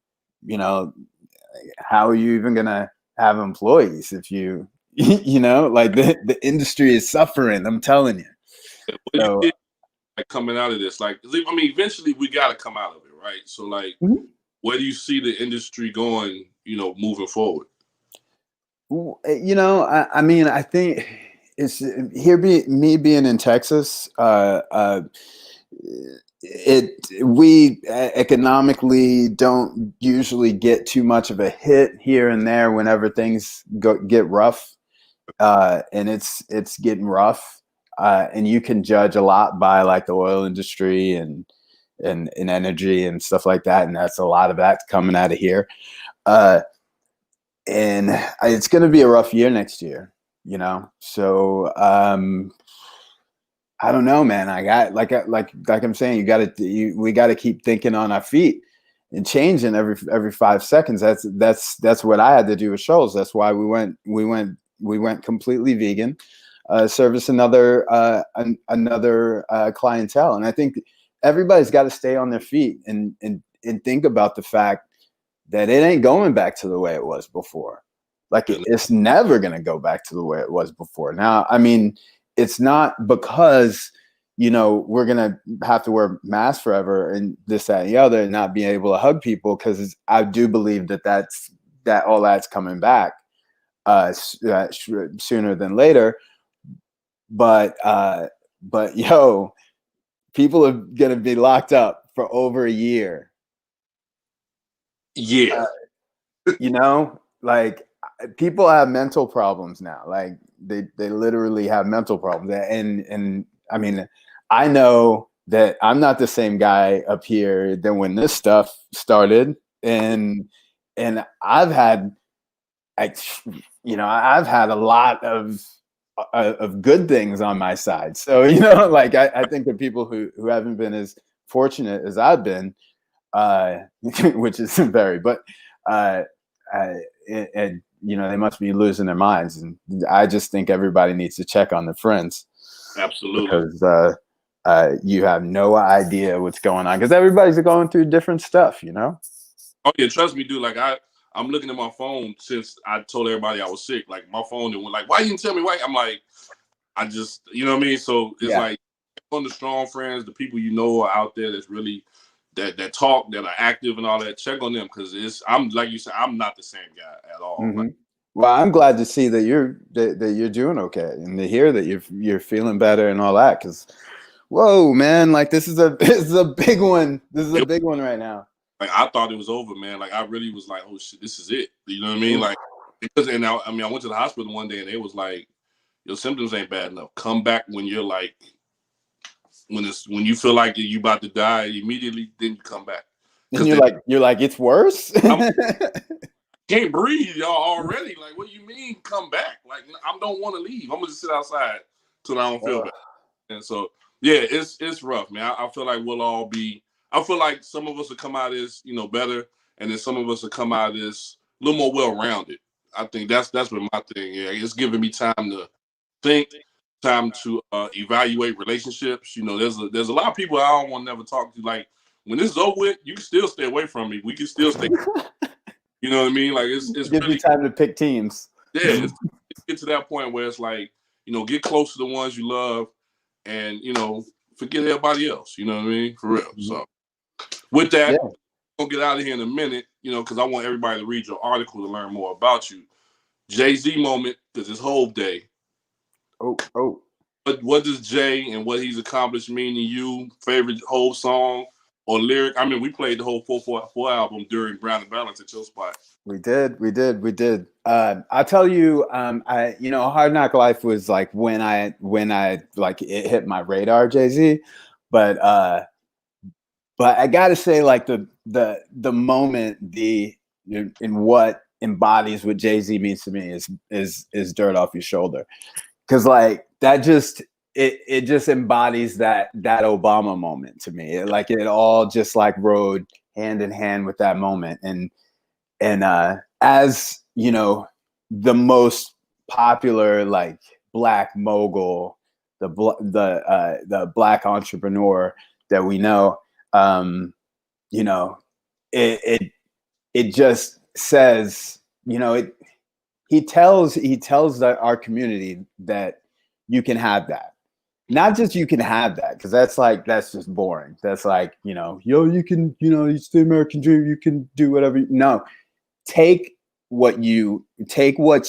how are you even going to have employees if you like the industry is suffering, I'm telling you. So, like coming out of this, like, I mean, eventually we got to come out of it, right? So like, where do you see the industry going, moving forward? I mean, I think it's me being in Texas, we economically don't usually get too much of a hit here and there whenever things get rough, and it's getting rough, and you can judge a lot by like the oil industry and energy and stuff like that, and that's a lot of that coming out of here. And it's going to be a rough year next year, So I don't know, man. I got like I'm saying, we got to keep thinking on our feet and changing every 5 seconds. That's what I had to do with shows. That's why we went completely vegan, service another clientele, and I think everybody's got to stay on their feet and think about the fact that it ain't going back to the way it was before. Like it's never going to go back to the way it was before. Now, I mean, it's not because, we're going to have to wear masks forever and this, that, and the other and not being able to hug people. Cause I do believe that all that's coming back sooner than later. But people are going to be locked up for over a year. Yeah. Like people have mental problems now. Like they literally have mental problems. And I mean, I know that I'm not the same guy up here than when this stuff started. And I've had, I've had a lot of good things on my side. So, like I think the people who haven't been as fortunate as I've been, which is very, but and they must be losing their minds, and I just think everybody needs to check on their friends. Absolutely, because you have no idea what's going on, because everybody's going through different stuff, Oh yeah, trust me, dude. Like I'm looking at my phone since I told everybody I was sick. Like my phone went like, "Why you didn't tell me?" Why? I'm like, I just, what I mean. So it's like on the strong friends, the people are out there that's really that talk, that are active and all that. Check on them, because I'm like you said, I'm not the same guy at all. Mm-hmm. Well, I'm glad to see that you're doing okay, and to hear that you're feeling better and all that. Because, whoa, man, like this is a big one. This is a big one right now. Like I thought it was over, man. Like I really was like, oh shit, this is it. You know what I mean? Like Because and I mean, I went to the hospital one day and they was like, your symptoms ain't bad enough. Come back when you're like, when you feel like you about to die immediately, then you come back. And you're like, it's worse. Can't breathe, y'all already. Like, what do you mean come back? Like, I don't want to leave. I'm gonna just sit outside till I don't feel bad. And so, yeah, it's rough, man. I feel like we'll all be. I feel like some of us will come out of this, better, and then some of us will come out of this a little more well-rounded. I think that's what my thing. Yeah, it's giving me time to think, time to evaluate relationships. There's a lot of people I don't want to never talk to. Like, when this is over with, you can still stay away from me. We can still stay. You know what I mean? Like, it's gives really, you time to pick teams. Yeah, it's get to that point where it's like, get close to the ones you love, and forget everybody else. You know what I mean? For real. So, with that, we'll get out of here in a minute. Because I want everybody to read your article to learn more about you. Jay-Z moment, because it's Hove Day. Oh. But what does Jay and what he's accomplished mean to you? Favorite Hove song or lyric? I mean, we played the whole 444 album during Brown and Balance at your spot. We did. I'll tell you, Hard Knock Life was like when I like it hit my radar, Jay-Z. But I gotta say, like the moment in what embodies what Jay-Z means to me is Dirt Off Your Shoulder. Cause like that it just embodies that Obama moment to me. It all just like rode hand in hand with that moment. And as the most popular like Black mogul, the Black entrepreneur that we know, it just says, he tells our community that you can have that. Not just you can have that, because that's just boring. That's like, you can, it's the American dream, you can do whatever. No, take what's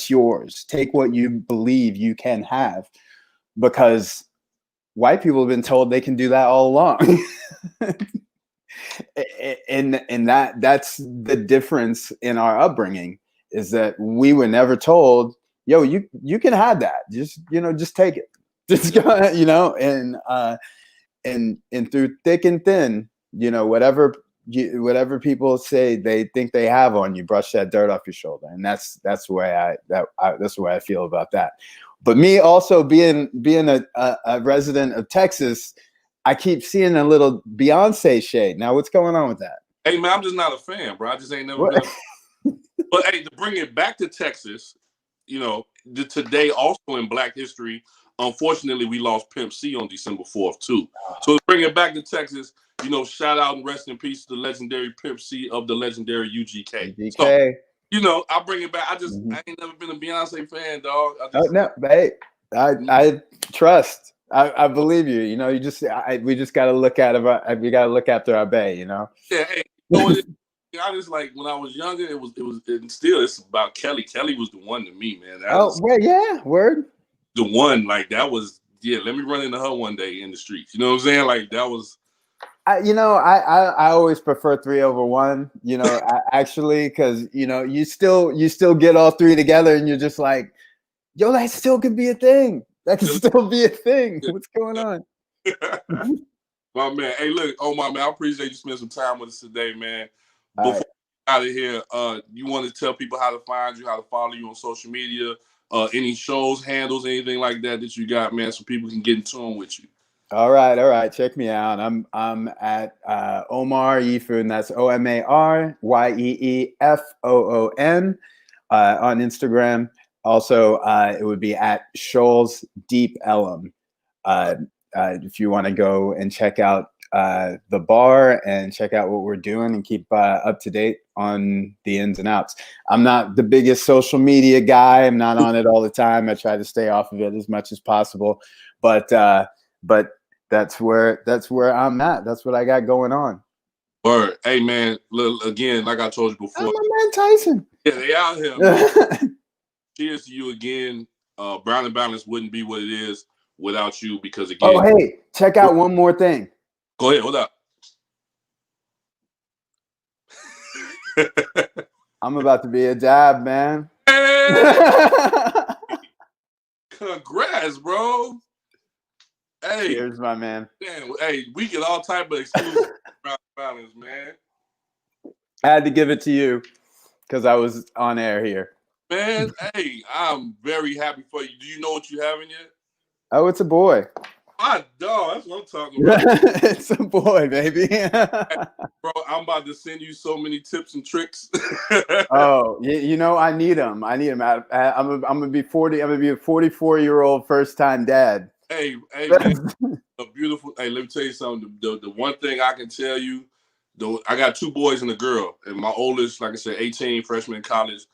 yours, take what you believe you can have, because white people have been told they can do that all along. and that's the difference in our upbringing, is that we were never told, yo, you can have that. Just take it. Just go, and through thick and thin, whatever people say they think they have on you, brush that dirt off your shoulder. And that's the way that's the way I feel about that. But me also being a resident of Texas, I keep seeing a little Beyonce shade. Now, what's going on with that? Hey, man, I'm just not a fan, bro. I just ain't never been. But hey, to bring it back to Texas, today also in Black history, unfortunately, we lost Pimp C on December 4th too. So to bring it back to Texas, shout out and rest in peace to the legendary Pimp C of the legendary UGK. So, I bring it back. I ain't never been a Beyonce fan, dog. No, babe. I trust. I believe you. We just got to look at we got to look after our bae. Yeah. Hey, I just like when I was younger, it's about Kelly. Kelly was the one to me, man. Word. The one, like that was, let me run into her one day in the streets. You know what I'm saying? Like that was. I always prefer 3/1. Actually, because you still get all three together, and you're just like, yo, that still could be a thing. That could still be a thing. What's going on? My man, hey, look, Omar, man, I appreciate you spending some time with us today, man. Before we get out of here, you want to tell people how to find you, how to follow you on social media, any shows, handles, anything like that you got, man, so people can get in tune with you. All right. Check me out. I'm at Omar YeeFoon. That's OmarYeeFoon on Instagram. Also, it would be at Shoals Deep Ellum. If you want to go and check out the bar and check out what we're doing and keep up to date on the ins and outs. I'm not the biggest social media guy. I'm not on it all the time. I try to stay off of it as much as possible. But that's where I'm at. That's what I got going on. Word. Hey, man, look, again, like I told you before. I'm my man Tyson. Yeah, they out here, man. Cheers to you again. Brown and Balance wouldn't be what it is without you, because again. Oh, hey, check out one more thing. Go ahead. Hold up. I'm about to be a dab, man. Hey! man. Congrats, bro. Hey, cheers, my man. Man, hey, we get all type of exclusive balance, man. I had to give it to you because I was on air here. Man, hey, I'm very happy for you. Do you know what you having yet? Oh, it's a boy. My dog, that's what I'm talking about. It's a boy, baby. Bro, I'm about to send you so many tips and tricks. Oh, you know, I need them. I'm gonna be 40. I'm gonna be a 44-year-old first-time dad. Hey, man, a beautiful. Hey, let me tell you something. The one thing I can tell you, though, I got 2 boys and a girl, and my oldest, like I said, 18, freshman in college.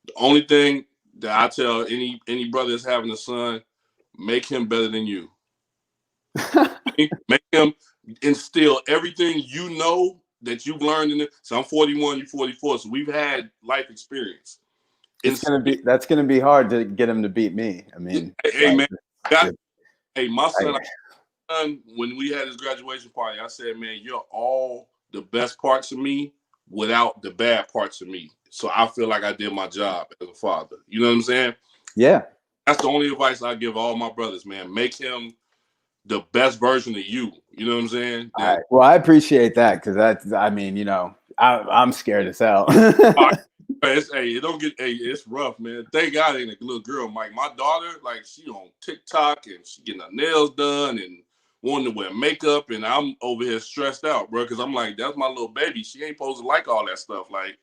The only thing that I tell any brother that's having a son, make him better than you. Make him instill everything you know that you've learned in it. So I'm 41, you're 44, so we've had life experience. That's gonna be hard to get him to beat me. I mean, hey man, my son, when we had his graduation party, I said, man, you're all the best parts of me without the bad parts of me. So I feel like I did my job as a father. You know what I'm saying? Yeah. That's the only advice I give all my brothers, man. Make him the best version of you. You know what I'm saying? Well, I appreciate that because I mean, you know, I'm scared as hell. It's rough, man. Thank God ain't a little girl, Mike. My daughter, like, she on TikTok and she getting her nails done and wanting to wear makeup, and I'm over here stressed out, bro, because I'm like, that's my little baby. She ain't supposed to like all that stuff. Like,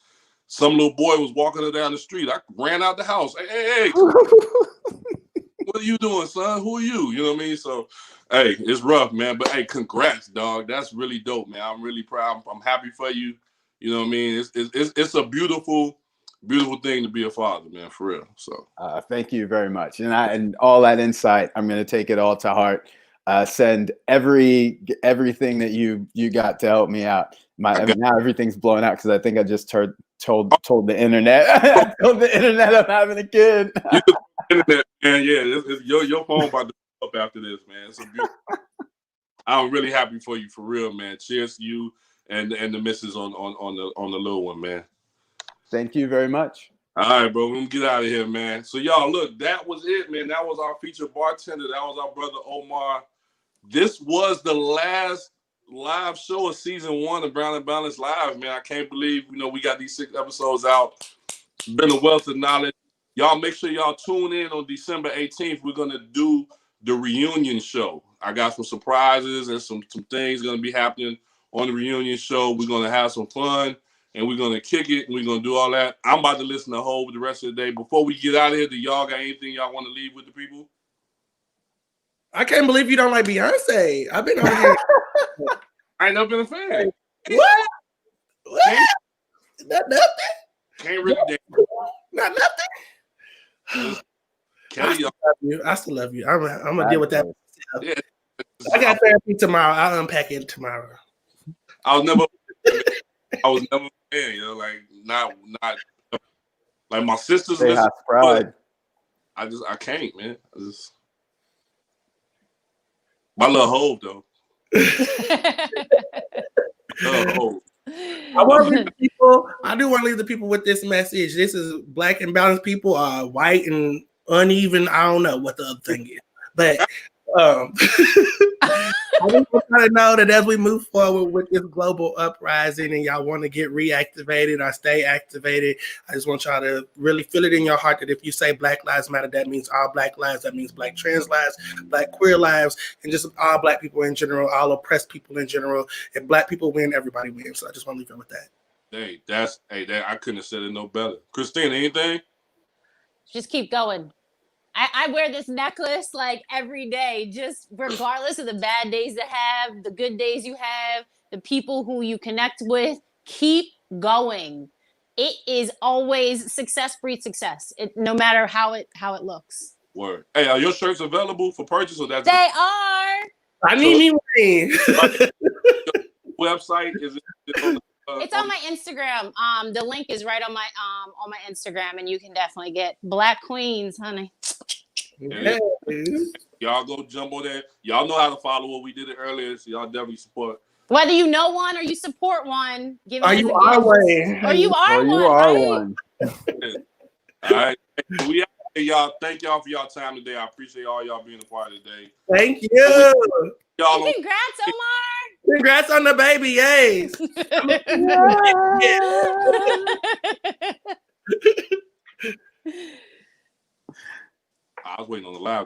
some little boy was walking her down the street. I ran out the house. Hey. What are you doing, son? Who are you? You know what I mean? So, hey, it's rough, man. But, hey, congrats, dog. That's really dope, man. I'm really proud. I'm happy for you. You know what I mean? It's a beautiful thing to be a father, man, for real. So, thank you very much. And all that insight, I'm going to take it all to heart. Send everything that you got to help me out. Now everything's blown out because I think I just told the internet. I told the internet I'm having a kid. Internet, man, yeah, your phone about to go up after this, man. It's a beautiful. I'm really happy for you, for real, man. Cheers to you and the missus on the little one, man. Thank you very much. All right, bro. We're gonna get out of here, man. So y'all, look, that was it, man. That was our featured bartender. That was our brother Omar. This was the last live show of season 1 of Brown and Balance Live, man. I can't believe, we got these 6 episodes out. It's been a wealth of knowledge. Y'all make sure y'all tune in on December 18th. We're going to do the reunion show. I got some surprises and some things going to be happening on the reunion show. We're going to have some fun, and we're going to kick it, and we're going to do all that. I'm about to listen to Hov the rest of the day. Before we get out of here, do y'all got anything y'all want to leave with the people? I can't believe you don't like Beyonce. I've been over here. I ain't never been a fan. What? Not nothing? Can't really dance. Not nothing? Kelly, I still love you. I'm going to deal with that. Yeah. I got therapy tomorrow. I'll unpack it tomorrow. I was never a fan, like not like my sisters. They have pride. I can't, man. My little Hov though. Hov. I want to leave the people. I do want to leave the people with this message. This is Black and Balanced people are white and uneven. I don't know what the other thing is, but I just want y'all to know that as we move forward with this global uprising and y'all want to get reactivated or stay activated, I just want y'all to really feel it in your heart that if you say Black Lives Matter, that means all Black lives, that means Black trans lives, Black queer lives, and just all Black people in general, all oppressed people in general. If Black people win, everybody wins. So I just want to leave you with that. Hey, I couldn't have said it no better. Christina, anything? Just keep going. I wear this necklace like every day, just regardless of the bad days you have, the good days you have, the people who you connect with. Keep going. It is always success breeds success. No matter how it looks. Word. Hey, are your shirts available for purchase or that's they are? I need me one. Website is it it's on my Instagram. The link is right on my Instagram, and you can definitely get Black Queens, honey. Yeah. Y'all go jump on there. Y'all know how to follow it. We did it earlier, so y'all definitely support. Whether you know one or you support one, give it Or you are one. Or you are one. All right. All right. We out here, y'all. Thank y'all for y'all time today. I appreciate all y'all being a part of today. Thank you. Y'all And congrats, Omar. Congrats on the baby. Yes. I was waiting on the live.